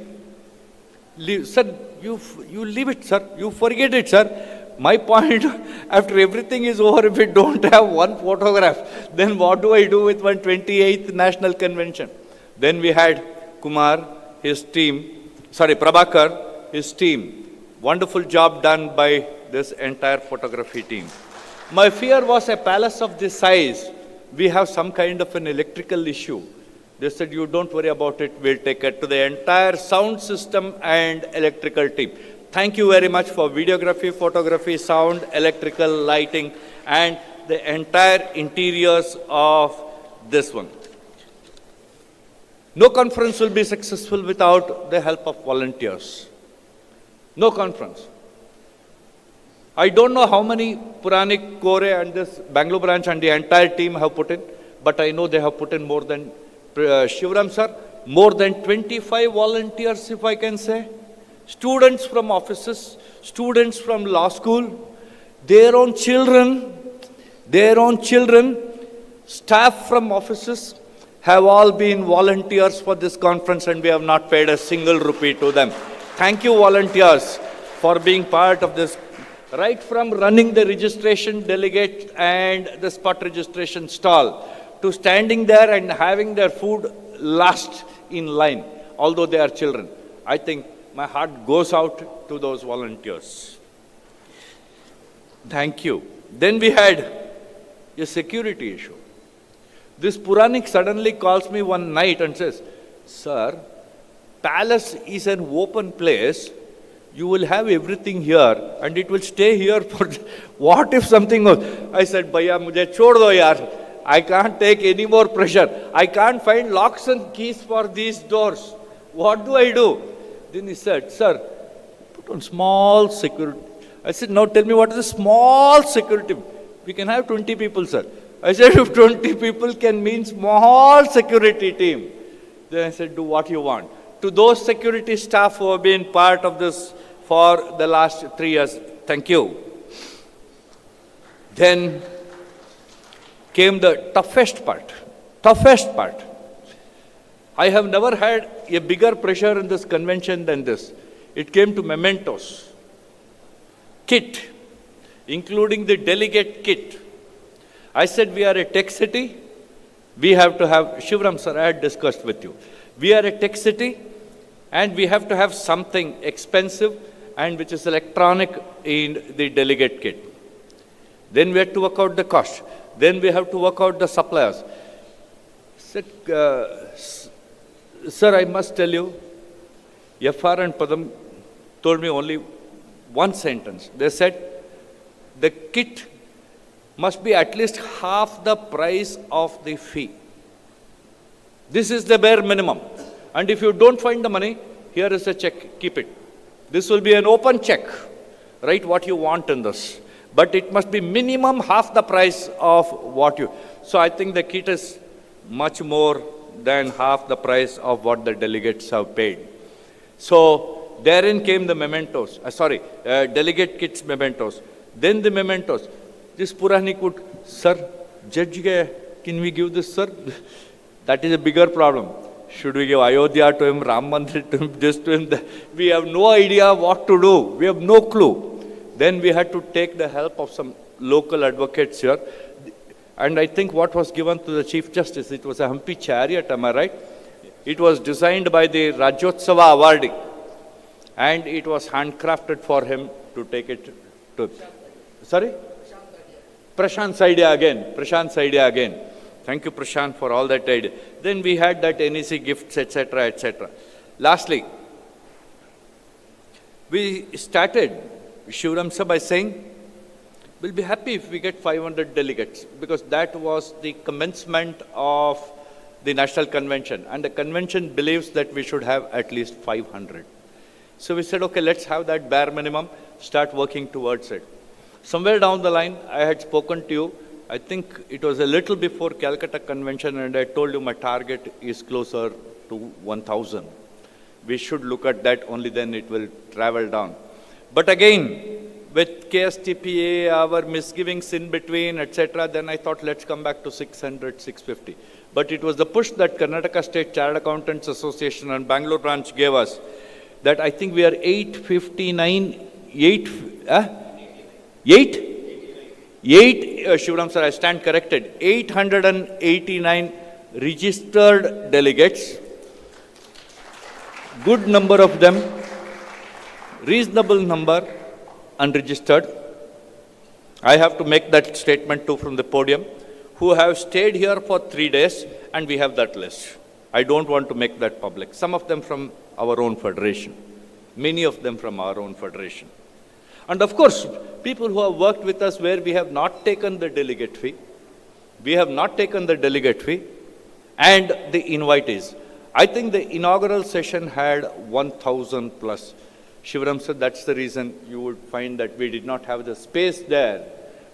sir, you leave it, sir, you forget it, sir. My point, after everything is over, if we don't have one photograph, then what do I do with 128th National Convention? Then we had Kumar, his team, Prabhakar, his team. Wonderful job done by this entire photography team. My fear was a palace of this size. We have some kind of an electrical issue. They said, you don't worry about it, we'll take it to the entire sound system and electrical team. Thank you very much for videography, photography, sound, electrical, lighting, and the entire interiors of this one. No conference will be successful without the help of volunteers. No conference. I don't know how many Puranik, Kore and this Bangalore branch and the entire team have put in, but I know they have put in more than, Shivram sir, more than 25 volunteers, if I can say. Students from offices, students from law school, their own children, staff from offices have all been volunteers for this conference and we have not paid a single rupee to them. Thank you volunteers for being part of this, right from running the registration delegate and the spot registration stall to standing there and having their food last in line, although they are children. I think my heart goes out to those volunteers. Thank you. Then we had a security issue. This Puranik suddenly calls me one night and says, sir, palace is an open place. You will have everything here and it will stay here for, what if something goes? I said, Bhaiya, mujhe chhod do yaar. I can't take any more pressure. I can't find locks and keys for these doors. What do I do? Then he said, sir, put on small security. I said, now tell me what is a small security? We can have 20 people, sir. I said, if 20 people can mean small security team. Then I said, do what you want. To those security staff who have been part of this for the last 3 years, thank you. Then came the toughest part. I have never had a bigger pressure in this convention than this. It came to mementos, kit, including the delegate kit. I said we are a tech city. We have to have, Shivram sir, I had discussed with you. We are a tech city and we have to have something expensive and which is electronic in the delegate kit. Then we have to work out the cost. Then we have to work out the suppliers. Said, sir, I must tell you, FR and Padam told me only one sentence. They said, the kit must be at least half the price of the fee. This is the bare minimum. And if you don't find the money, here is a check, keep it. This will be an open check. Write what you want in this. But it must be minimum half the price of what you... So I think the kit is much more than half the price of what the delegates have paid. So therein came the mementos, delegate kits mementos. Then the mementos. This Puranik would, sir, judge, can we give this, sir? That is a bigger problem. Should we give Ayodhya to him, Ram Mandir to him, this to him? We have no idea what to do. We have no clue. Then we had to take the help of some local advocates here. And I think what was given to the Chief Justice, it was a Hampi chariot, am I right? It was designed by the Rajyotsava awardee. And it was handcrafted for him to take it to... Sorry? Prashant's idea again. Prashant's idea again. Thank you, Prashant, for all that idea. Then we had that NEC gifts, etc., etc. Lastly, we started Shivram Sir by saying, we'll be happy if we get 500 delegates, because that was the commencement of the National Convention. And the convention believes that we should have at least 500. So we said, okay, let's have that bare minimum, start working towards it. Somewhere down the line, I had spoken to you. I think it was a little before Calcutta Convention, and I told you my target is closer to 1,000. We should look at that, only then it will travel down. But again, with KSTPA, our misgivings in between, etc., then I thought, let's come back to 600, 650. But it was the push that Karnataka State Chartered Accountants Association and Bangalore branch gave us, that I think we are 859, Shivram sir, I stand corrected, 889 registered delegates, good number of them, reasonable number unregistered. I have to make that statement too from the podium, who have stayed here for 3 days, and we have that list. I don't want to make that public. Some of them from our own federation, many of them from our own federation. And of course, people who have worked with us where we have not taken the delegate fee, and the invitees. I think the inaugural session had 1,000 plus. Shivram said that's the reason you would find that we did not have the space there,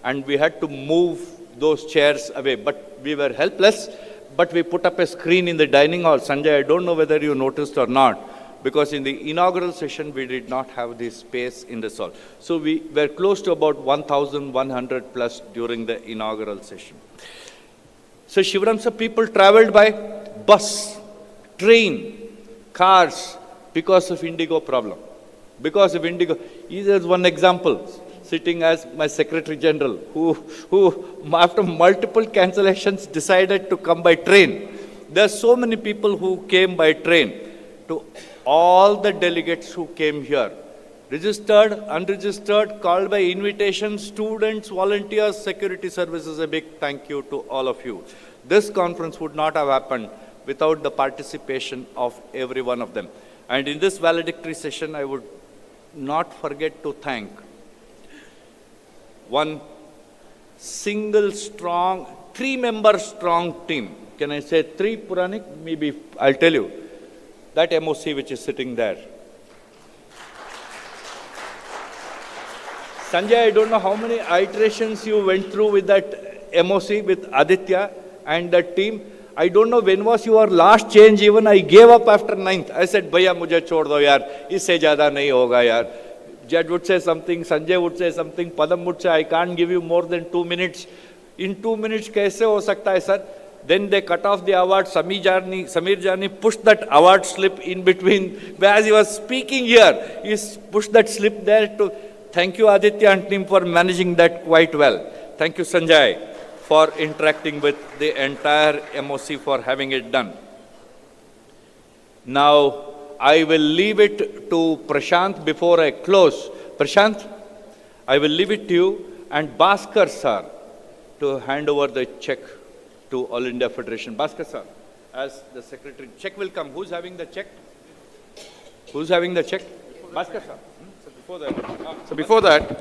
and we had to move those chairs away. But we were helpless, but we put up a screen in the dining hall. Sanjay, I don't know whether you noticed or not, because in the inaugural session, we did not have the space in the hall. So we were close to about 1,100 plus during the inaugural session. So Shivram sir, people traveled by bus, train, cars, because of Indigo problem. Because of Indigo. Here's one example, sitting as my Secretary General, who after multiple cancellations decided to come by train. There are so many people who came by train. To all the delegates who came here, registered, unregistered, called by invitation, students, volunteers, security services, a big thank you to all of you. This conference would not have happened without the participation of every one of them. And in this valedictory session, I would not forget to thank one single strong, 3-member strong team. Can I say 3, Puranik? Maybe I'll tell you. That MOC which is sitting there. Sanjay, I don't know how many iterations you went through with that MOC, with Aditya and that team. I don't know when was your last change. Even I gave up after 9th. I said, Bhaiya, mujhe chhod do yaar. Isse zyada nahi hoga yaar. Jad would say something, Sanjay would say something, Padam would say, I can't give you more than 2 minutes. In 2 minutes, kaise ho sakta hai, sir? Then they cut off the award. Samir Jani pushed that award slip in between. As he was speaking here, he pushed that slip there to... Thank you, Aditya and team, for managing that quite well. Thank you, Sanjay, for interacting with the entire MOC for having it done. Now, I will leave it to Prashant before I close. Prashant, I will leave it to you and Bhaskar sir to hand over the check to All India Federation. Bhaskar sir, as the secretary, check will come. Who's having the check? Who's having the check? Bhaskar sir. So before that, I'll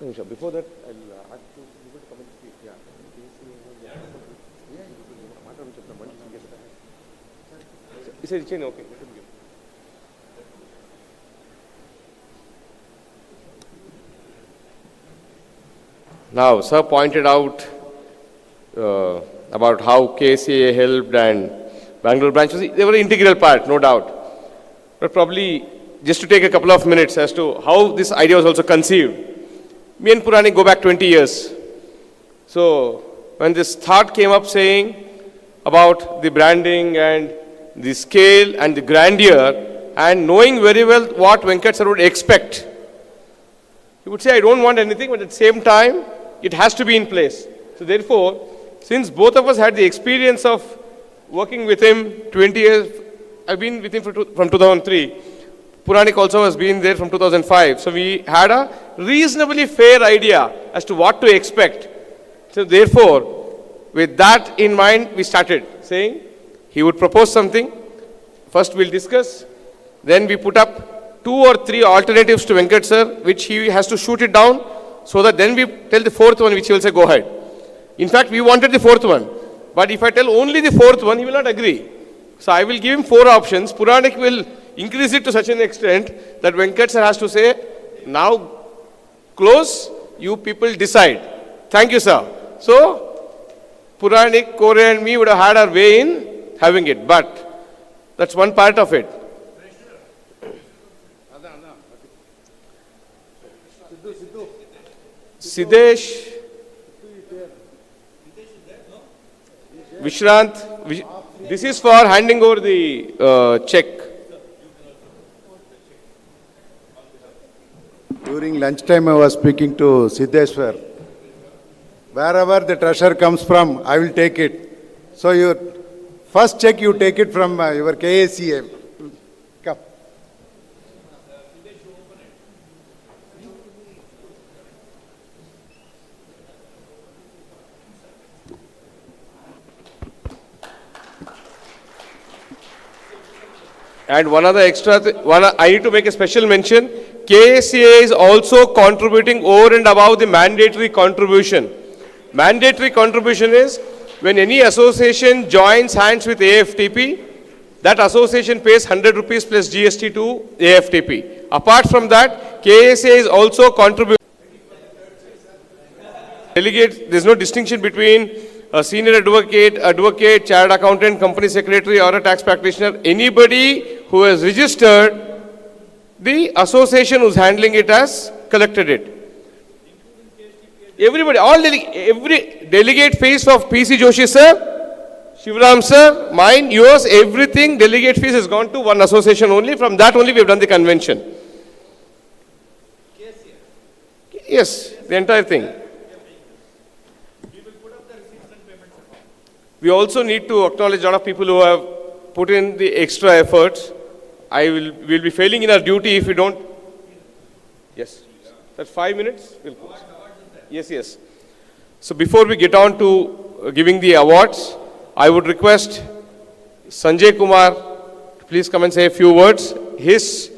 ask you to come and speak. Yeah. He said, okay. Now, sir pointed out about how KCA helped and Bangalore branch was, they were an integral part, no doubt. But probably just to take a couple of minutes as to how this idea was also conceived. Me and Purani go back 20 years. So when this thought came up saying about the branding and the scale and the grandeur and knowing very well what Venkat sir would expect, he would say, I don't want anything, but at the same time, it has to be in place. So therefore, since both of us had the experience of working with him 20 years, I've been with him from 2003. Puranik also has been there from 2005. So we had a reasonably fair idea as to what to expect. So therefore, with that in mind, we started saying he would propose something. First we'll discuss. Then we put up 2 or 3 alternatives to Venkat sir, which he has to shoot it down, so that then we tell the 4th one, which he will say, go ahead. In fact, we wanted the 4th one. But if I tell only the 4th one, he will not agree. So I will give him 4 options. Puranik will increase it to such an extent that Venkat sir has to say, now close, you people decide. Thank you, sir. So, Puranik, Kore and me would have had our way in having it. But that's one part of it. Siddesh, Vishrant, this is for handing over the check. During lunchtime, I was speaking to Siddheshwar. Wherever the treasure comes from, I will take it. So your first check, you take it from your KACA. Come. And one other extra, I need to make a special mention. KACA is also contributing over and above the mandatory contribution. Mandatory contribution is when any association joins hands with AFTP, that association pays 100 rupees plus GST to AFTP. Apart from that, KACA is also contributing. Delegate, there's no distinction between a senior advocate, chartered accountant, company secretary, or a tax practitioner. Anybody who has registered, the association who's handling it has collected it. Everybody, every delegate fees of PC Joshi sir, Shivram sir, mine, yours, everything, delegate fees has gone to one association only. From that only we have done the convention. Yes, the entire thing. We also need to acknowledge a lot of people who have put in the extra efforts. We'll be failing in our duty if we don't. Yes. That's 5 minutes? We'll close. Yes. So before we get on to giving the awards, I would request Sanjay Kumar to please come and say a few words. His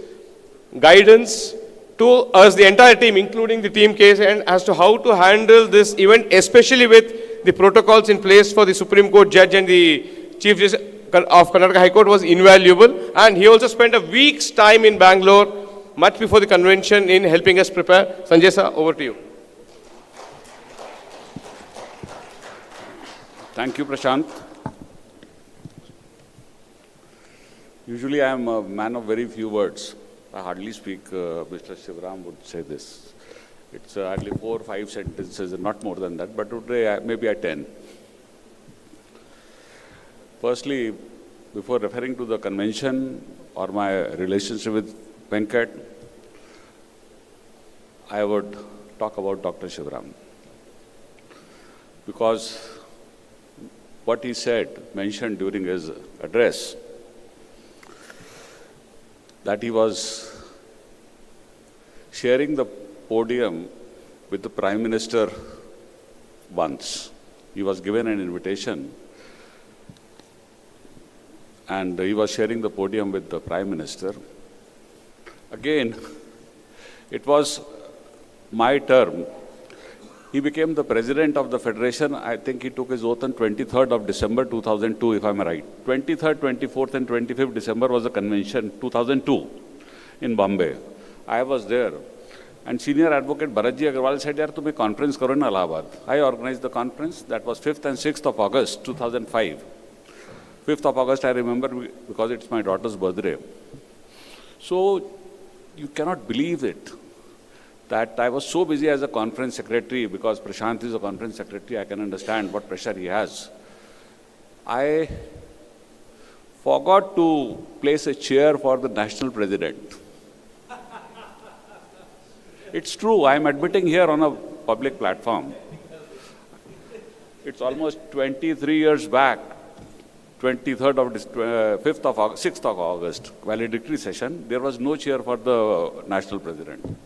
guidance to us, the entire team, including the team case, and as to how to handle this event, especially with the protocols in place for the Supreme Court judge and the Chief Justice of Karnataka High Court was invaluable. And he also spent a week's time in Bangalore, much before the convention, in helping us prepare. Sanjay sir, over to you. Thank you, Prashant. Usually I am a man of very few words. I hardly speak. Mr. Shivram would say this. It's hardly 4 or 5 sentences, not more than that, but today maybe at 10. Firstly, before referring to the convention or my relationship with Venkat, I would talk about Dr. Shivram. Because what he mentioned during his address, that he was sharing the podium with the Prime Minister once. He was given an invitation and he was sharing the podium with the Prime Minister. Again, it was my term. He became the president of the Federation. I think he took his oath on 23rd of December 2002, if I'm right. 23rd, 24th and 25th December was the convention, 2002, in Bombay. I was there. And senior advocate Bharatji Agarwal said, "Yaar, tumhe conference karo in Allahabad." I organized the conference. That was 5th and 6th of August, 2005. 5th of August, I remember, because it's my daughter's birthday. So, you cannot believe it, that I was so busy as a conference secretary, because Prashant is a conference secretary, I can understand what pressure he has. I forgot to place a chair for the national president. It's true, I'm admitting here on a public platform. It's almost 23 years back, 23rd of, 5th of August, 6th of August, valedictory session, there was no chair for the national president.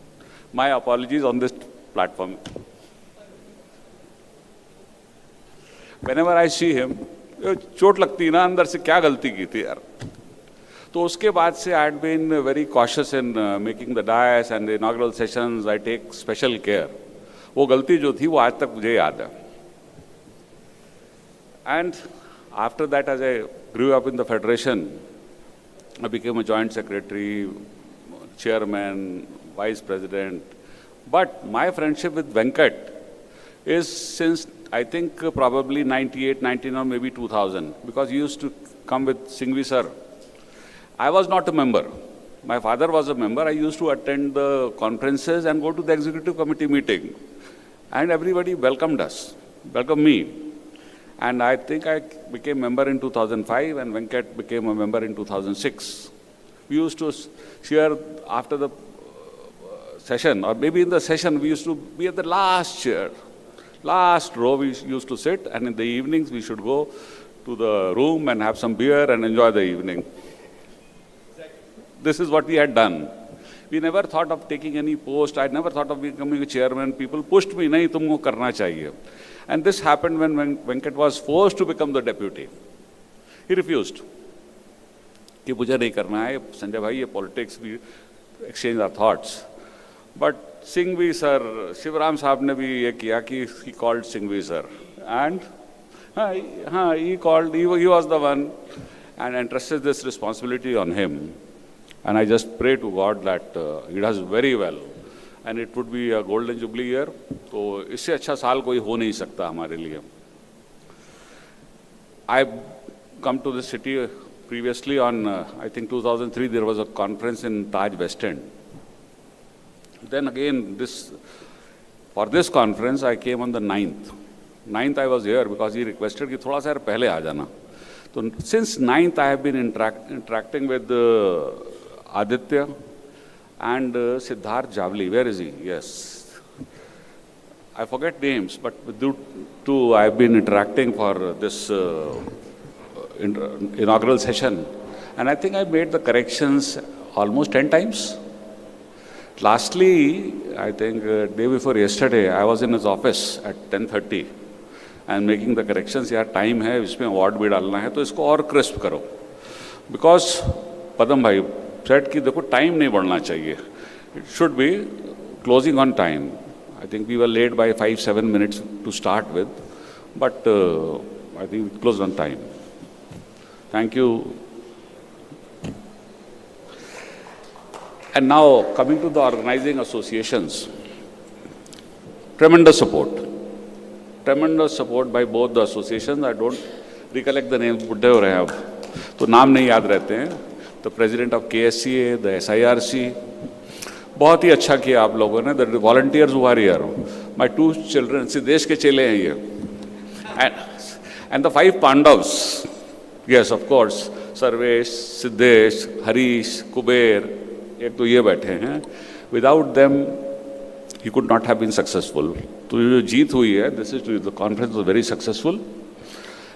My apologies on this platform. Whenever I see him, चोट लगती है ना अंदर से क्या गलती की थी यार. तो उसके बाद से I had been very cautious in making the dais and the inaugural sessions. I take special care. वो गलती जो थी वो आज तक मुझे याद है. And after that, as I grew up in the federation, I became a joint secretary, chairman, vice president. But my friendship with Venkat is since I think probably 98, 99 or maybe 2000, because he used to come with Singhvi sir. I was not a member. My father was a member. I used to attend the conferences and go to the executive committee meeting. And everybody welcomed us, welcomed me. And I think I became member in 2005 and Venkat became a member in 2006. We used to share after the session, or maybe in the session, we used to be at the last chair. Last row we used to sit, and in the evenings we should go to the room and have some beer and enjoy the evening. This is what we had done. We never thought of taking any post. I never thought of becoming a chairman. People pushed me, nahi, tumko karna chahiye. And this happened when Venkat was forced to become the deputy. He refused. कि मुझे नहीं करना है, संजय भाई, ये politics, we exchange our thoughts. But Singhvi sir, Shivaram साहब ने भी ये किया कि he called Singhvi sir. And he was the one and entrusted this responsibility on him. And I just pray to God that he does very well. And it would be a golden jubilee year. तो इससे अच्छा साल कोई हो नहीं सकता हमारे लिए. I come to this city previously on, I think 2003, there was a conference in Taj West End. Then again, for this conference, I came on the 9th. 9th I was here because he requested कि थोड़ा सा यार पहले आ जाना. So since 9th, I have been interacting with Aditya and Siddharth Javli. Where is he? Yes. I forget names, but with the two I have been interacting for this inaugural session. And I think I made the corrections almost 10 times. Lastly, I think day before yesterday, I was in his office at 10:30 and making the corrections. यार time है, इसमें award भी डालना है, तो इसको और crisp करो. Because पदम भाई said कि देखो time नहीं बढ़ना चाहिए. It should be closing on time. I think we were late by 5-7 minutes to start with, but I think we closed on time. Thank you. And now, coming to the organizing associations, tremendous support by both the associations. I don't recollect the names, बुड्ढे हो रहे हैं अब, तो नाम नहीं याद रहते हैं. The president of KSCA, the SIRC, बहुत ही अच्छा किया आप लोगों ने. The volunteers who are here, my two children, Siddhesh के चेले हैं ये, and the 5 Pandavas, yes, of course, Sarvesh, Siddhesh, Harish, Kuber, एक तो ये बैठे हैं. Without them, he could not have been successful. तो ये जो जीत हुई है, the conference was very successful.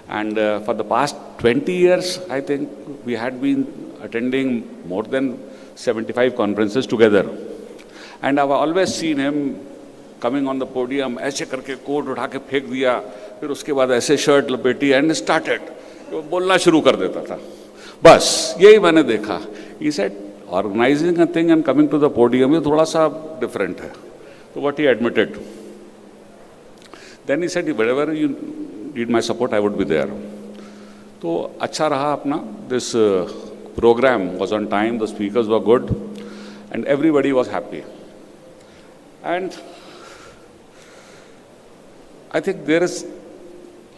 And for the past 20 years, I think we had been attending more than 75 conferences together. And I've always seen him coming on the podium, ऐसे करके coat उठा के फेंक दिया, फिर उसके बाद ऐसे शर्ट लपेटी and started. वो बोलना शुरू कर देता था. बस यही मैंने देखा. He said, organizing a thing and coming to the podium ये थोड़ा सा different है. So what he admitted. Then he said, wherever you need my support, I would be there. तो अच्छा रहा अपना. This program was on time, the speakers were good, and everybody was happy. And I think there is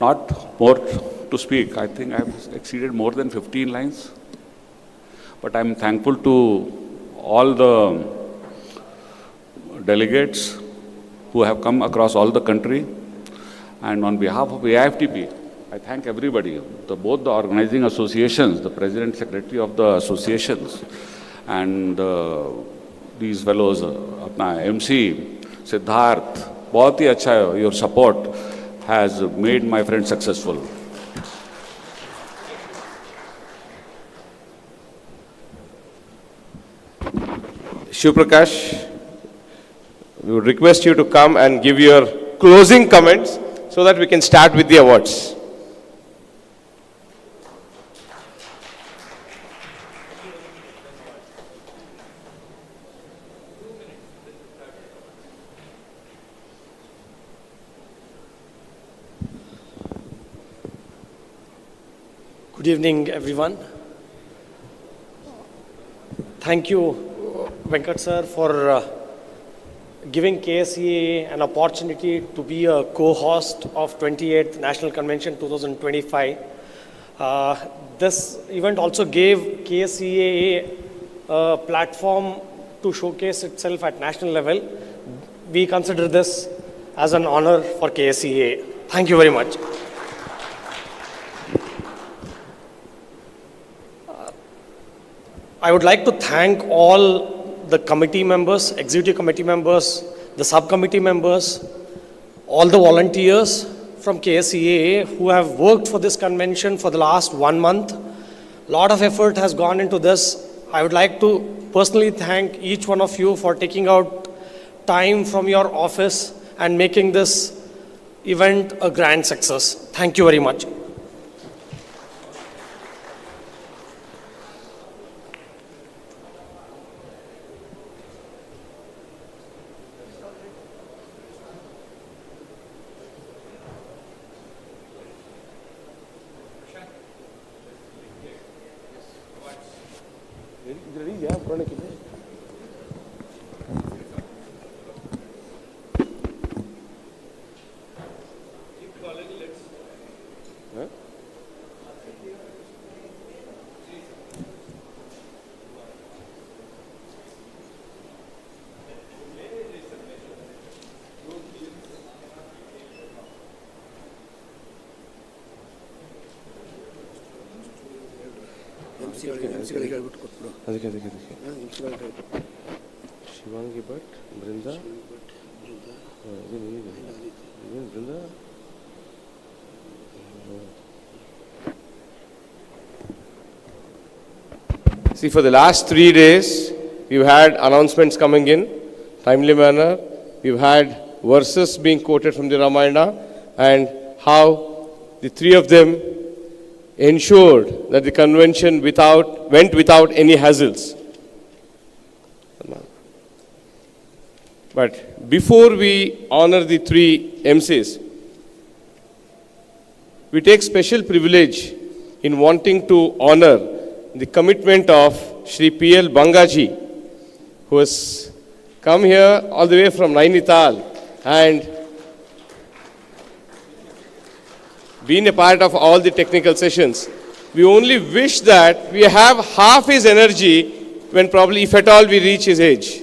not more to speak. I think I have exceeded more than 15 lines. But I'm thankful to all the delegates who have come across all the country. And on behalf of AIFTP, I thank everybody, both the organizing associations, the president, secretary of the associations, and these fellows, अपना MC, Siddharth, बहुत ही अच्छा है, your support has made my friend successful. Shiv Prakash, we would request you to come and give your closing comments so that we can start with the awards. Good evening, everyone. Thank you, Venkat sir, for giving KSEA an opportunity to be a co-host of 28th National Convention 2025. This event also gave KSEA a platform to showcase itself at national level. We consider this as an honor for KSEA. Thank you very much. I would like to thank all the committee members, executive committee members, the subcommittee members, all the volunteers from KSEA who have worked for this convention for the last 1 month. A lot of effort has gone into this. I would like to personally thank each one of you for taking out time from your office and making this event a grand success. Thank you very much. Shivangi Bhatt, Brinda, Brinda. See, for the last 3 days, we've had announcements coming in, timely manner. We've had verses being quoted from the Ramayana, and how the three of them ensured that the convention went without any hassles. But before we honor the three MCs, we take special privilege in wanting to honor the commitment of Shri P.L. Bangaji, who has come here all the way from Nainital and been a part of all the technical sessions. We only wish that we have half his energy when probably, if at all, we reach his age.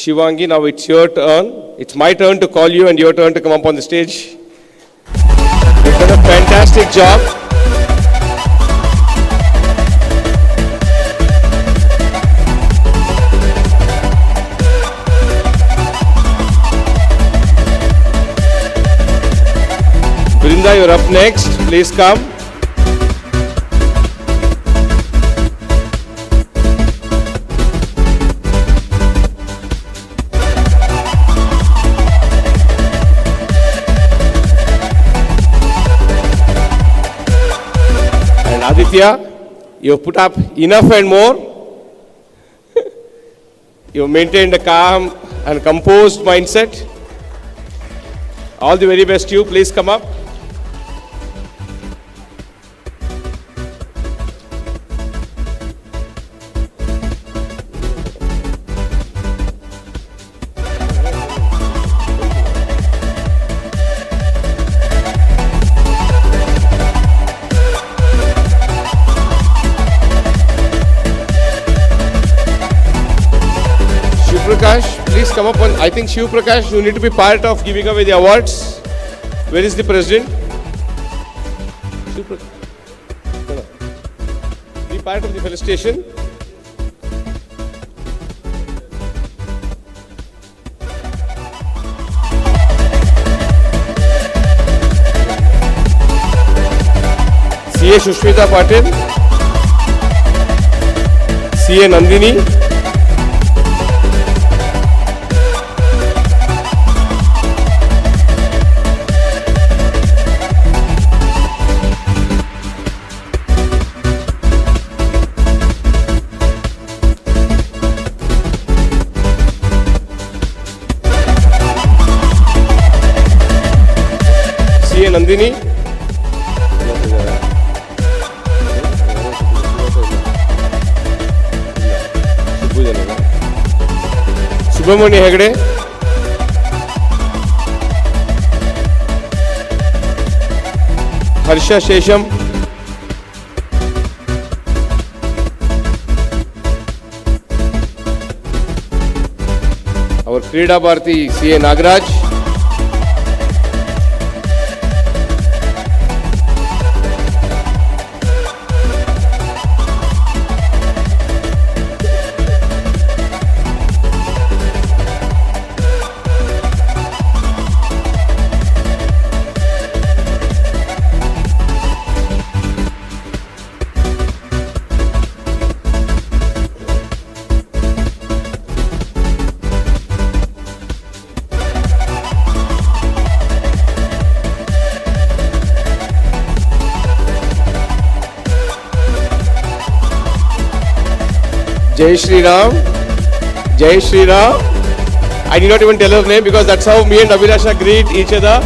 Shivangi, now it's your turn. It's my turn to call you and your turn to come up on the stage. You've done a fantastic job. Brinda, you're up next. Please come. Aditya, you have put up enough and more. You have maintained a calm and composed mindset. All the very best to you. Please come up. Prakash, please come up. I think Shiv Prakash, you need to be part of giving away the awards. Where is the president? Shiv Prakash. No. Be part of the felicitation. CA Shushmita Patil, CA Nandini, CA Nandini, Subramani Hegde, Harsha Shesham, our Krida Bharati CA Nagaraj, Jai Shri Ram, Jai Shri Ram. I did not even tell her name because that's how me and Abhilasha greet each other.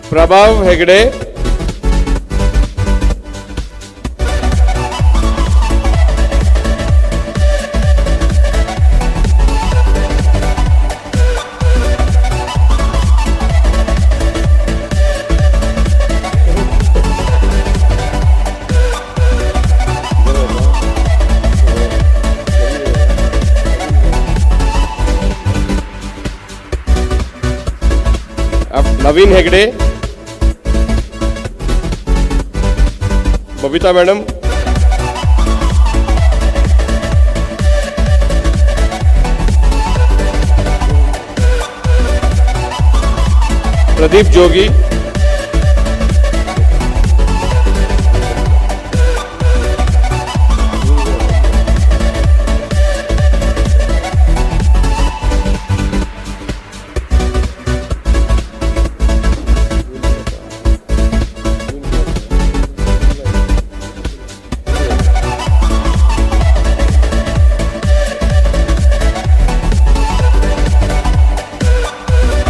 Prabhav Hegde, Naveen Hegde, Babita Madam, Pradeep Jogi,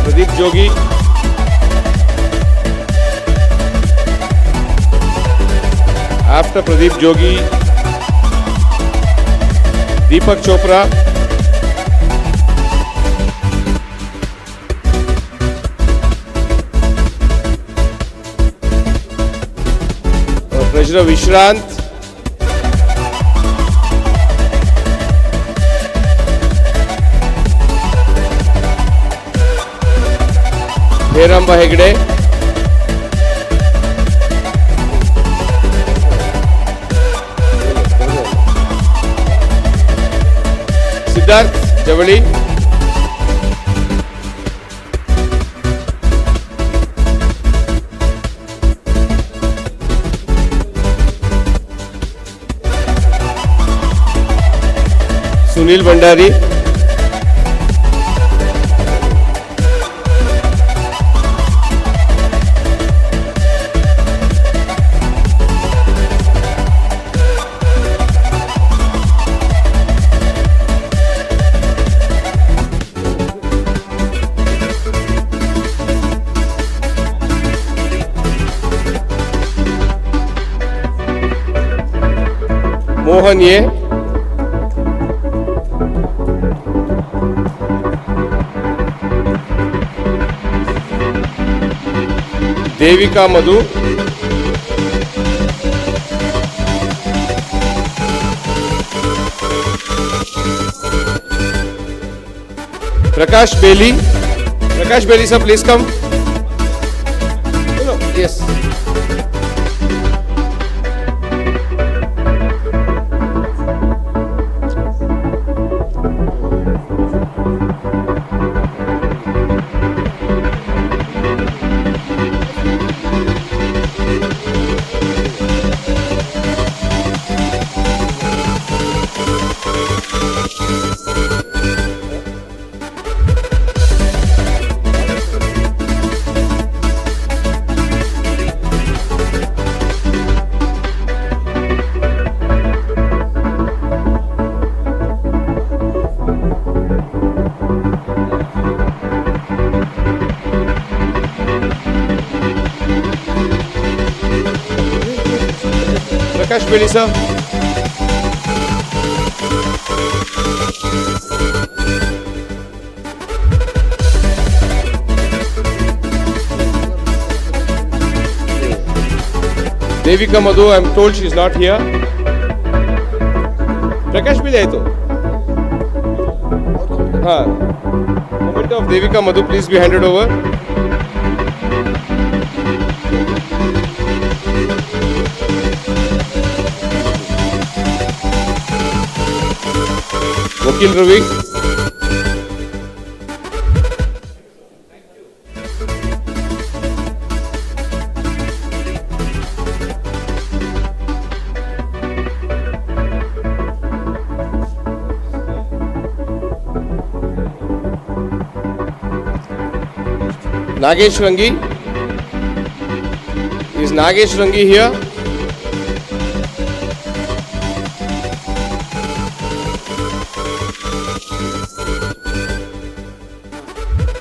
Pradeep Jogi, after Pradeep Jogi, Deepak Chopra, our Treasurer Vishrant, Heramba Hegde, Siddharth Javali, Sunil Bhandari, Mohan A. Devika Madhu. Prakash Bailey. Prakash Bailey, sir, please come. No, yes. Prakash Bailey, sir. Devika Madhu, I'm told she's not here. Prakash Bailey, hai to. Moment of Devika Madhu, please be handed over. Vakil Ravi. Nagesh Rangi. Is Nagesh Rangi here?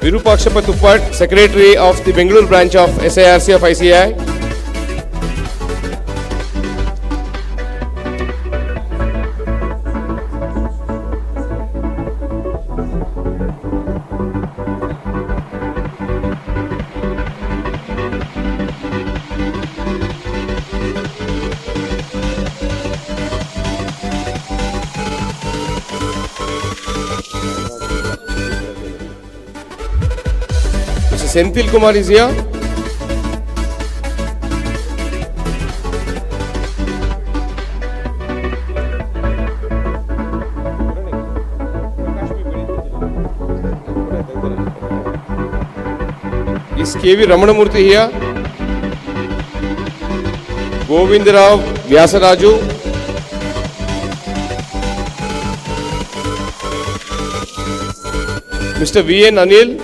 Virupaksha Tuppat, Secretary of the Bengaluru branch of SIRC of ICI. Mr. Senthil Kumar is here. Is KV Ramanamurthy here? Govindarao Vyasaraju. Mr. V.N. Anil.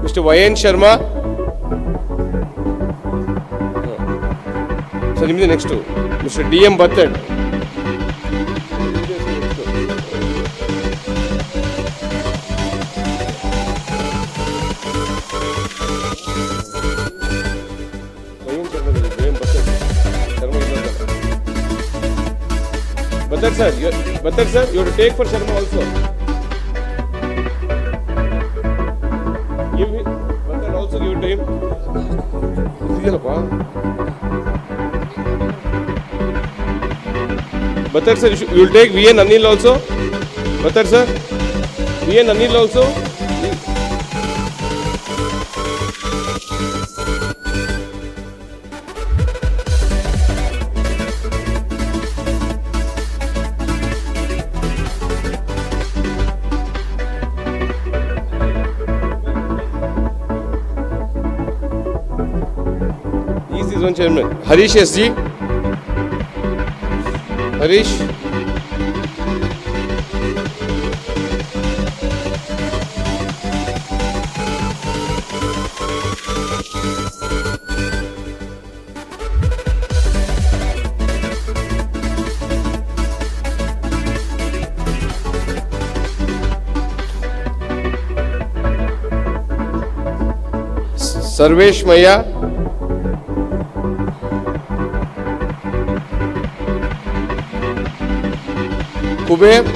Mr. Y.N. Sharma. Sir, give me the next two. Mr. D.M. Bhattad. Bhattad sir, you have to take for Sharma also. Give him, Bhattad also give it to him. Bhattad sir, you will take V.N. Anil also. Bhattad sir, V.N. Anil also. One chairman. Harish SG. Harish. Sarvesh Maya, Kuber,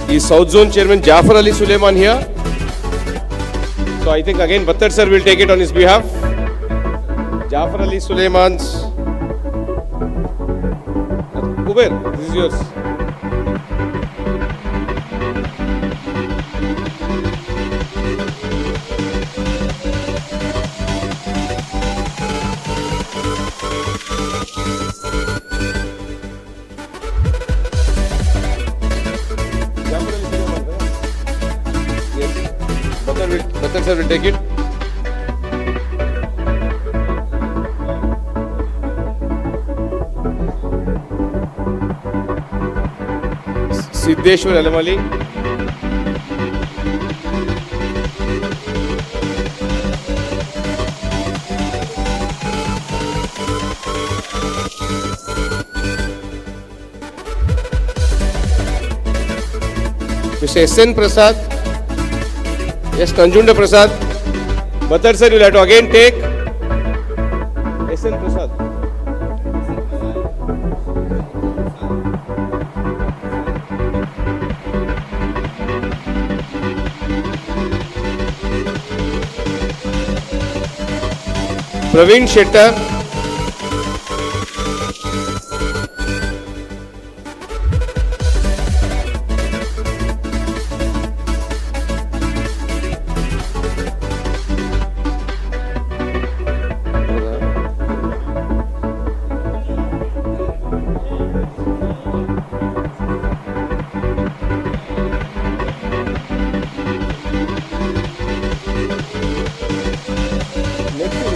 is South Zone Chairman Jafar Ali Suleiman here? So I think again Battar sir will take it on his behalf. Jafar Ali Suleiman's. Kuber, this is yours. Battar sir will take it. Siddeshwar Alamali. Mr. S.N. Prasad. Yes, Nanjunda Prasad. Battar sir, you will have to again take S.N. Prasad. Praveen Shettar.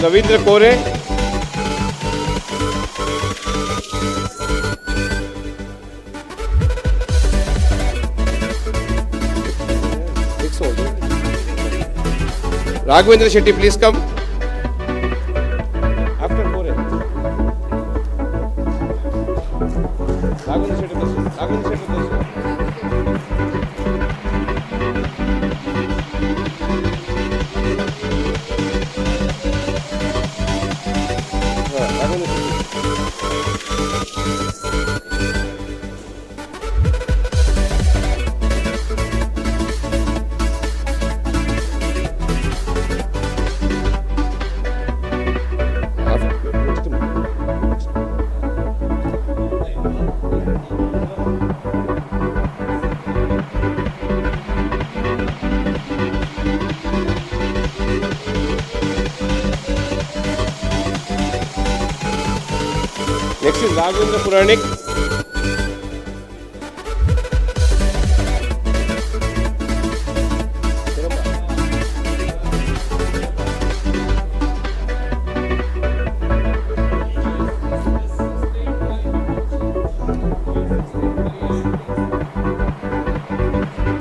Ravindra Kore. Raghavendra Shetty, please come. After Kore. Raghavendra Shetty, Raghavendra Shetty. Next is Raghavendra Puranik.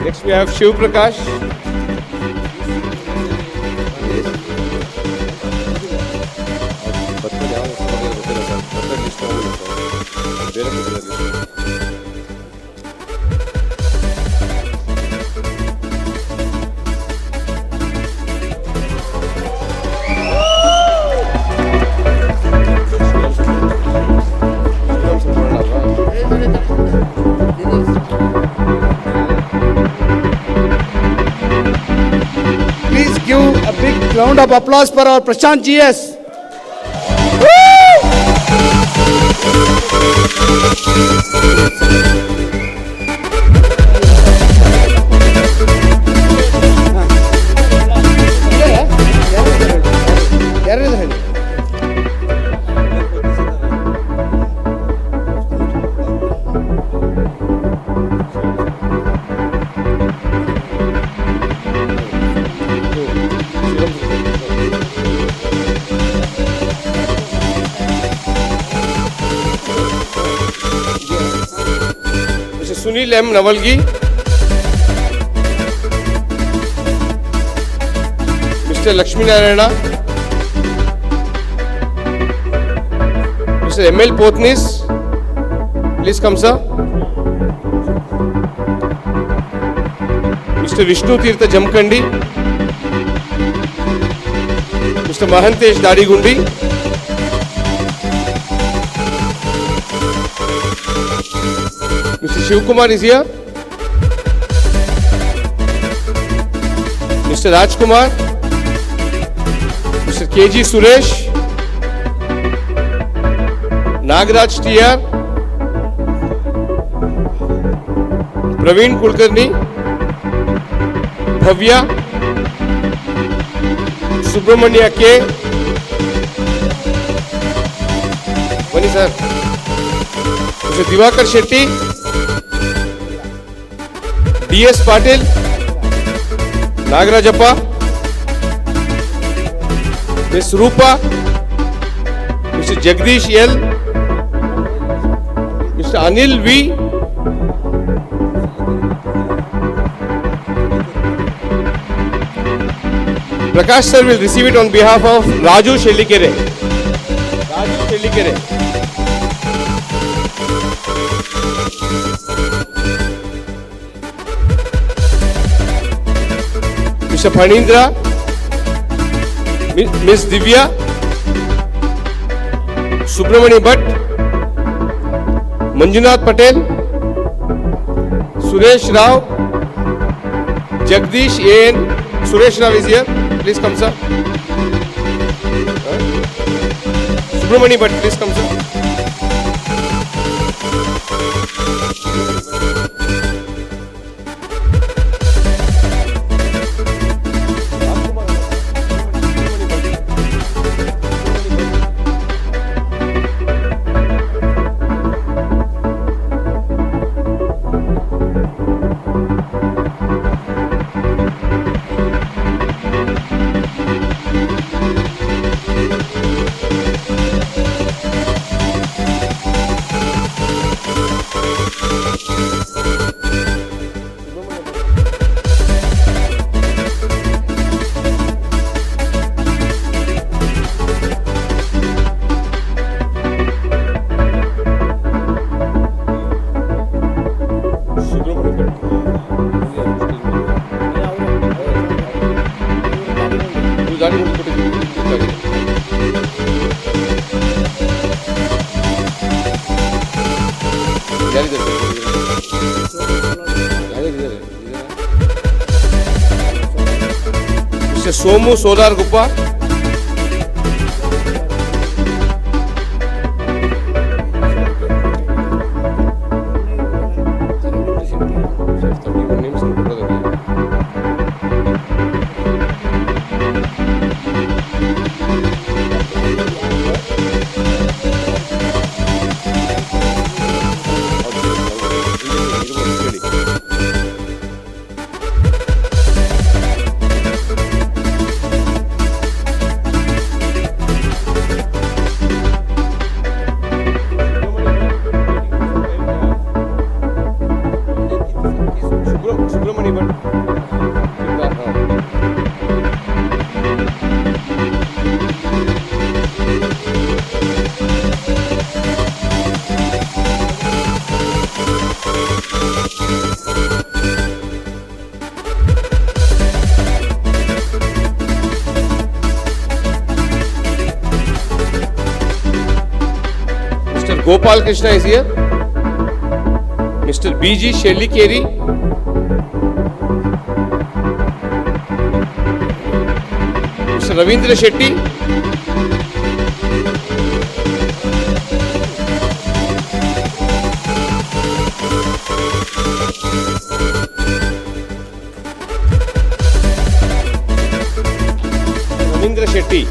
Next we have Shiv Prakash. Please give a big round of applause for our Prashant GS. Mr. Sunil M. Navalgi. Mr. Lakshmi Narayana. Mr. M.L. Potnis, please come, sir. Mr. Vishnu Tirtha Jamkandi, Mr. Mahantesh Dadigundi, Mr. Shivkumar is here, Mr. Rajkumar, Mr. K.G. Suresh, Nagraj TR, Praveen Kulkarni, Bhavya, Subramania K. Vani sir. Mr. Divakar Shetty, D.S. Patil, Nagarajappa, Ms. Rupa, Mr. Jagdish L, Mr. Anil V, Prakash sir will receive it on behalf of Raju Shellikere. Raju Shellikere. Mr. Phanindra, Ms. Divya, Subramani Bhatt, Manjunath Patel, Suresh Rao, Jagdish A.N. Suresh Rao is here. Please come, sir. Subramani Bhatt, please come, sir. Mr. Somu Solar Guppa, Subramani Bhatt. Mr. Gopal Krishna is here. Mr. B.G. Shellikere, Mr. Ravindra Shetty, Ravindra Shetty,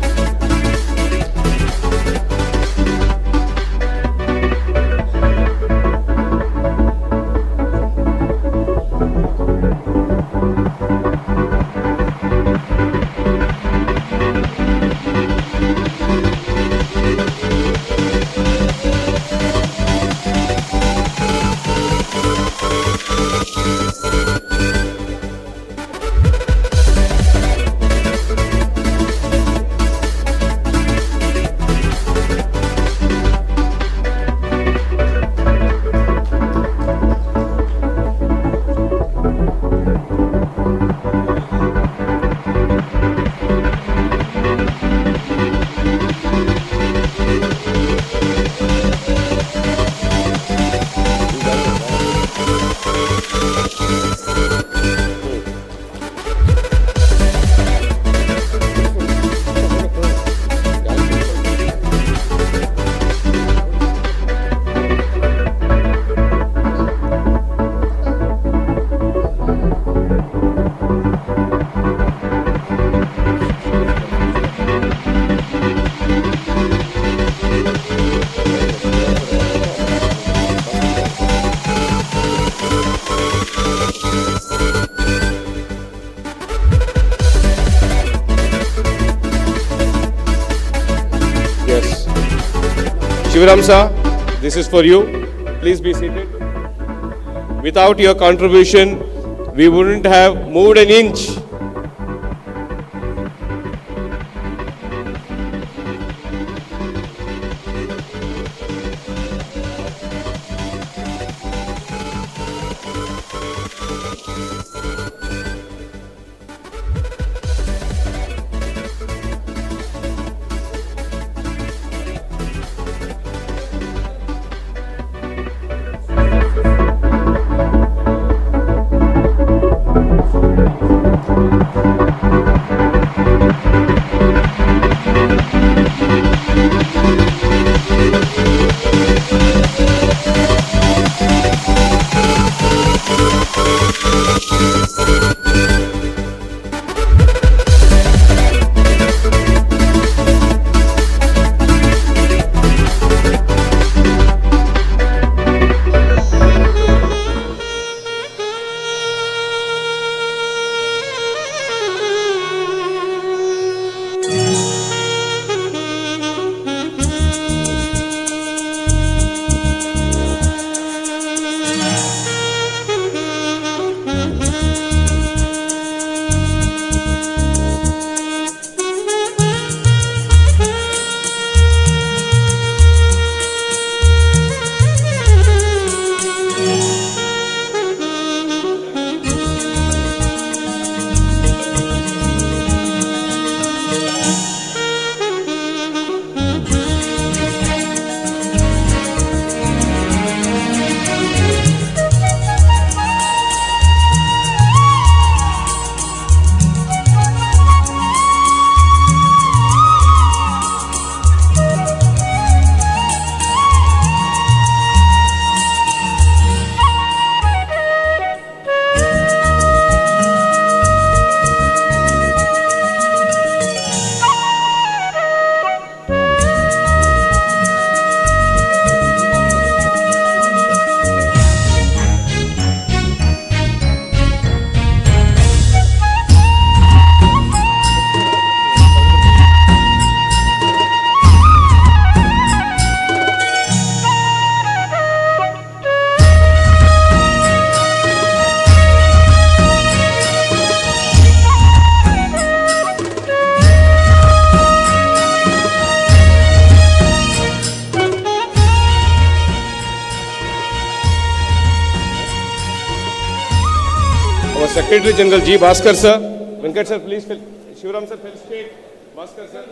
Shivaram sir, this is for you. Please be seated. Without your contribution, we wouldn't have moved an inch. Our Secretary General G. Bhaskar sir. Venkat sir, please. Shivaram sir, felicitate. Bhaskar sir.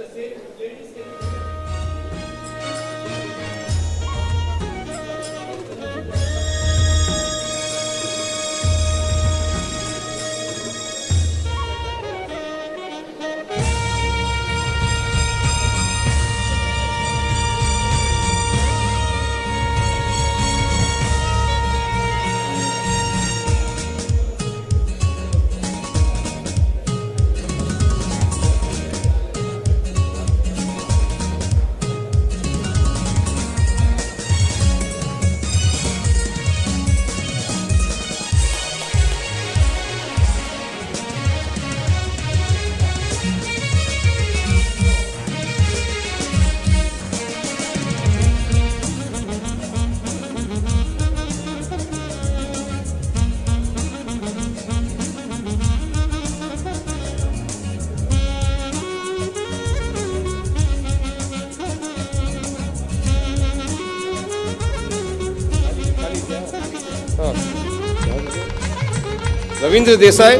Ravindra Desai.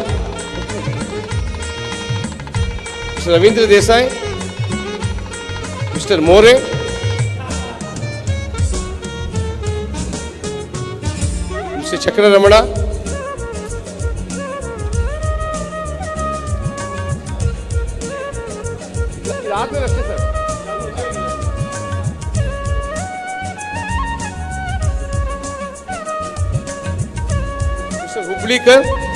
Mr. Ravindra Desai. Mr. More. Mr. Chakra Ramana. रात में रखते sir mister Hublikar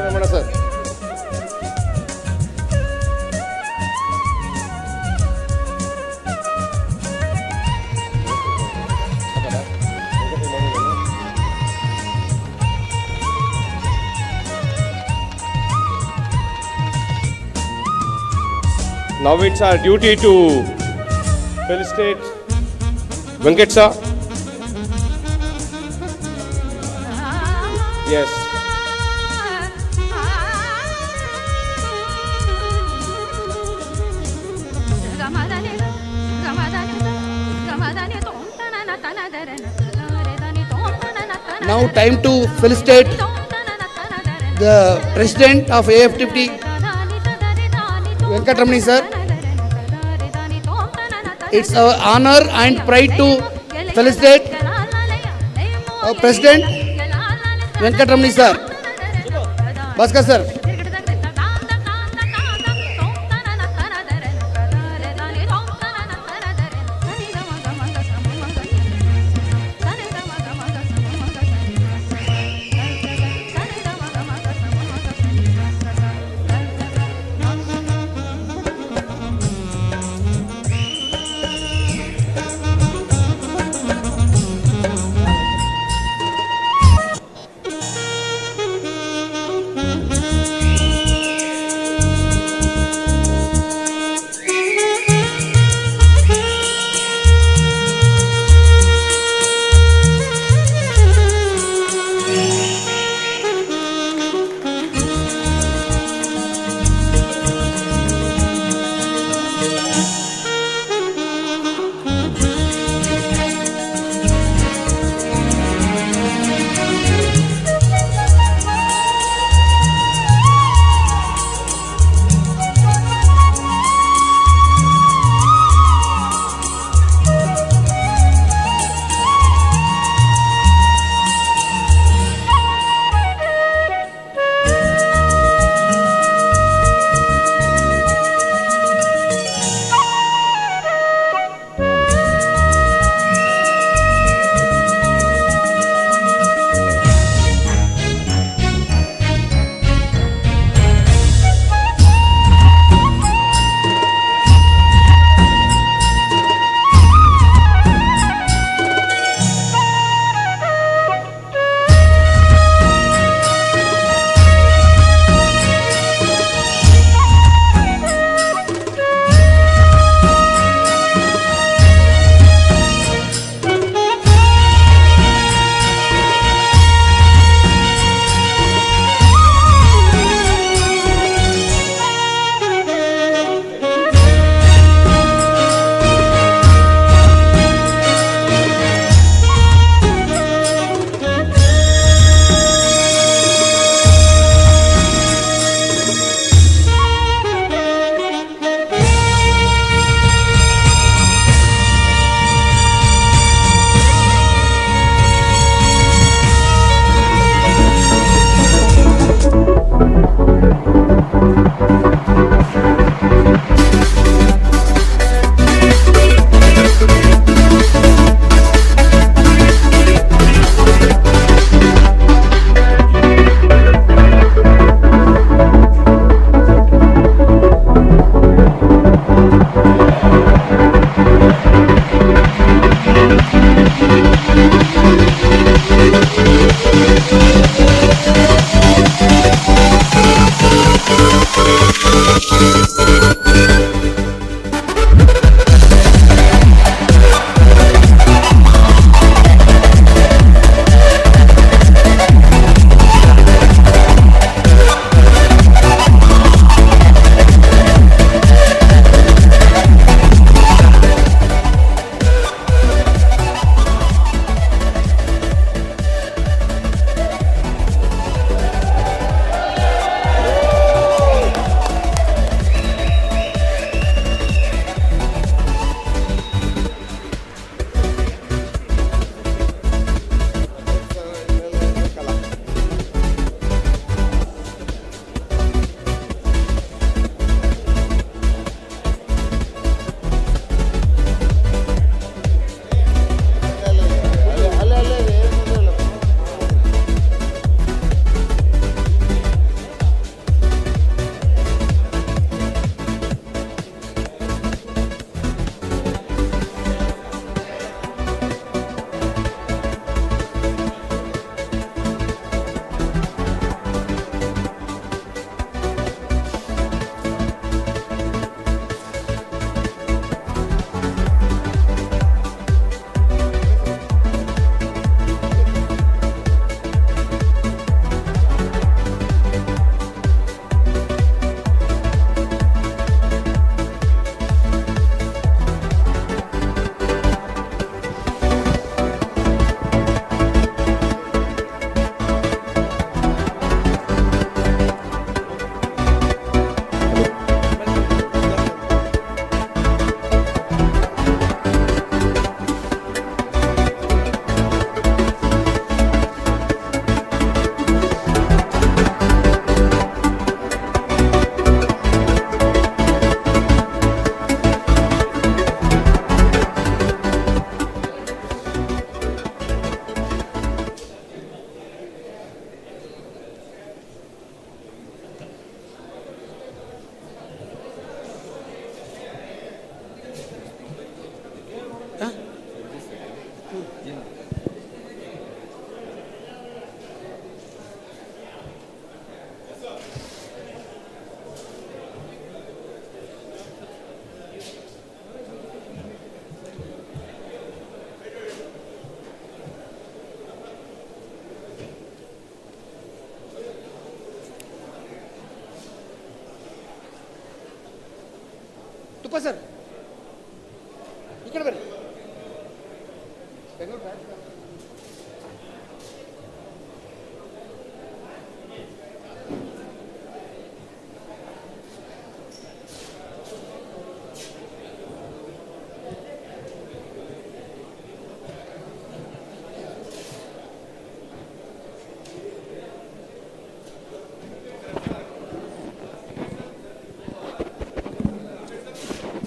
Ramana sir. Now it's our duty to felicitate Venkat sir. Yes. Now time to felicitate the President of AFTT, Venkatramani sir. It's our honor and pride to felicitate our President Venkatramani sir. Bhaskar sir. ಅಪ್ಪ sir ಈ ಕಡೆ ಬರ್ರಿ.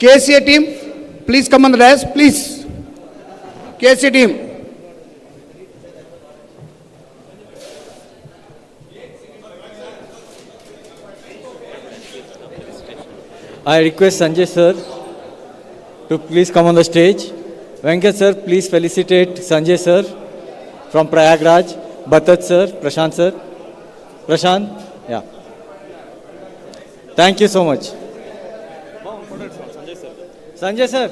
KCA team, please come on the dais, please. KCA team. I request Sanjay sir to please come on the stage. Venkat sir, please felicitate Sanjay sir from Prayagraj. Bhatat sir, Prashant sir. Prashant, yeah. Thank you so much. Sanjay sir.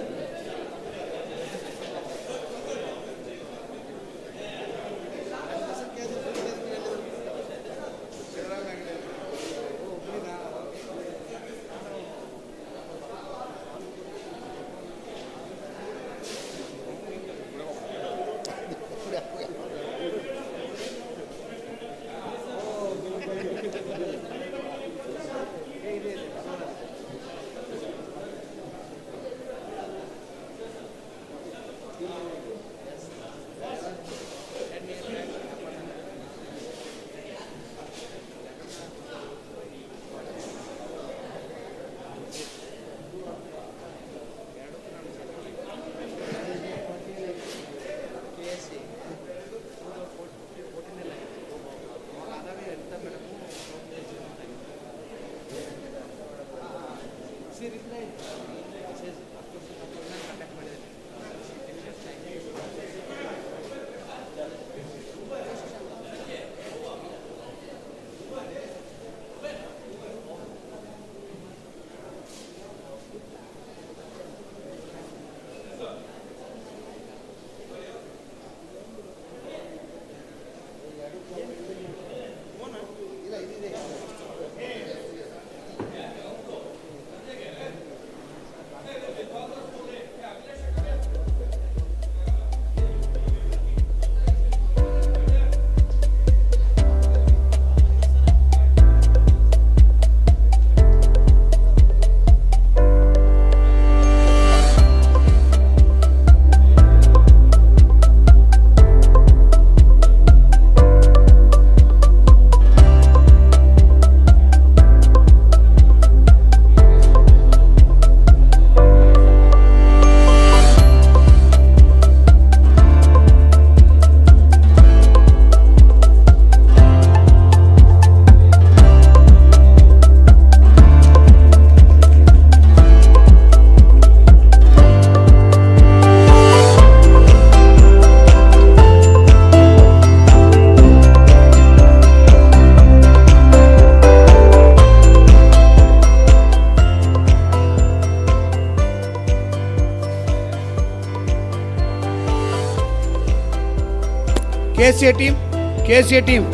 KCA team,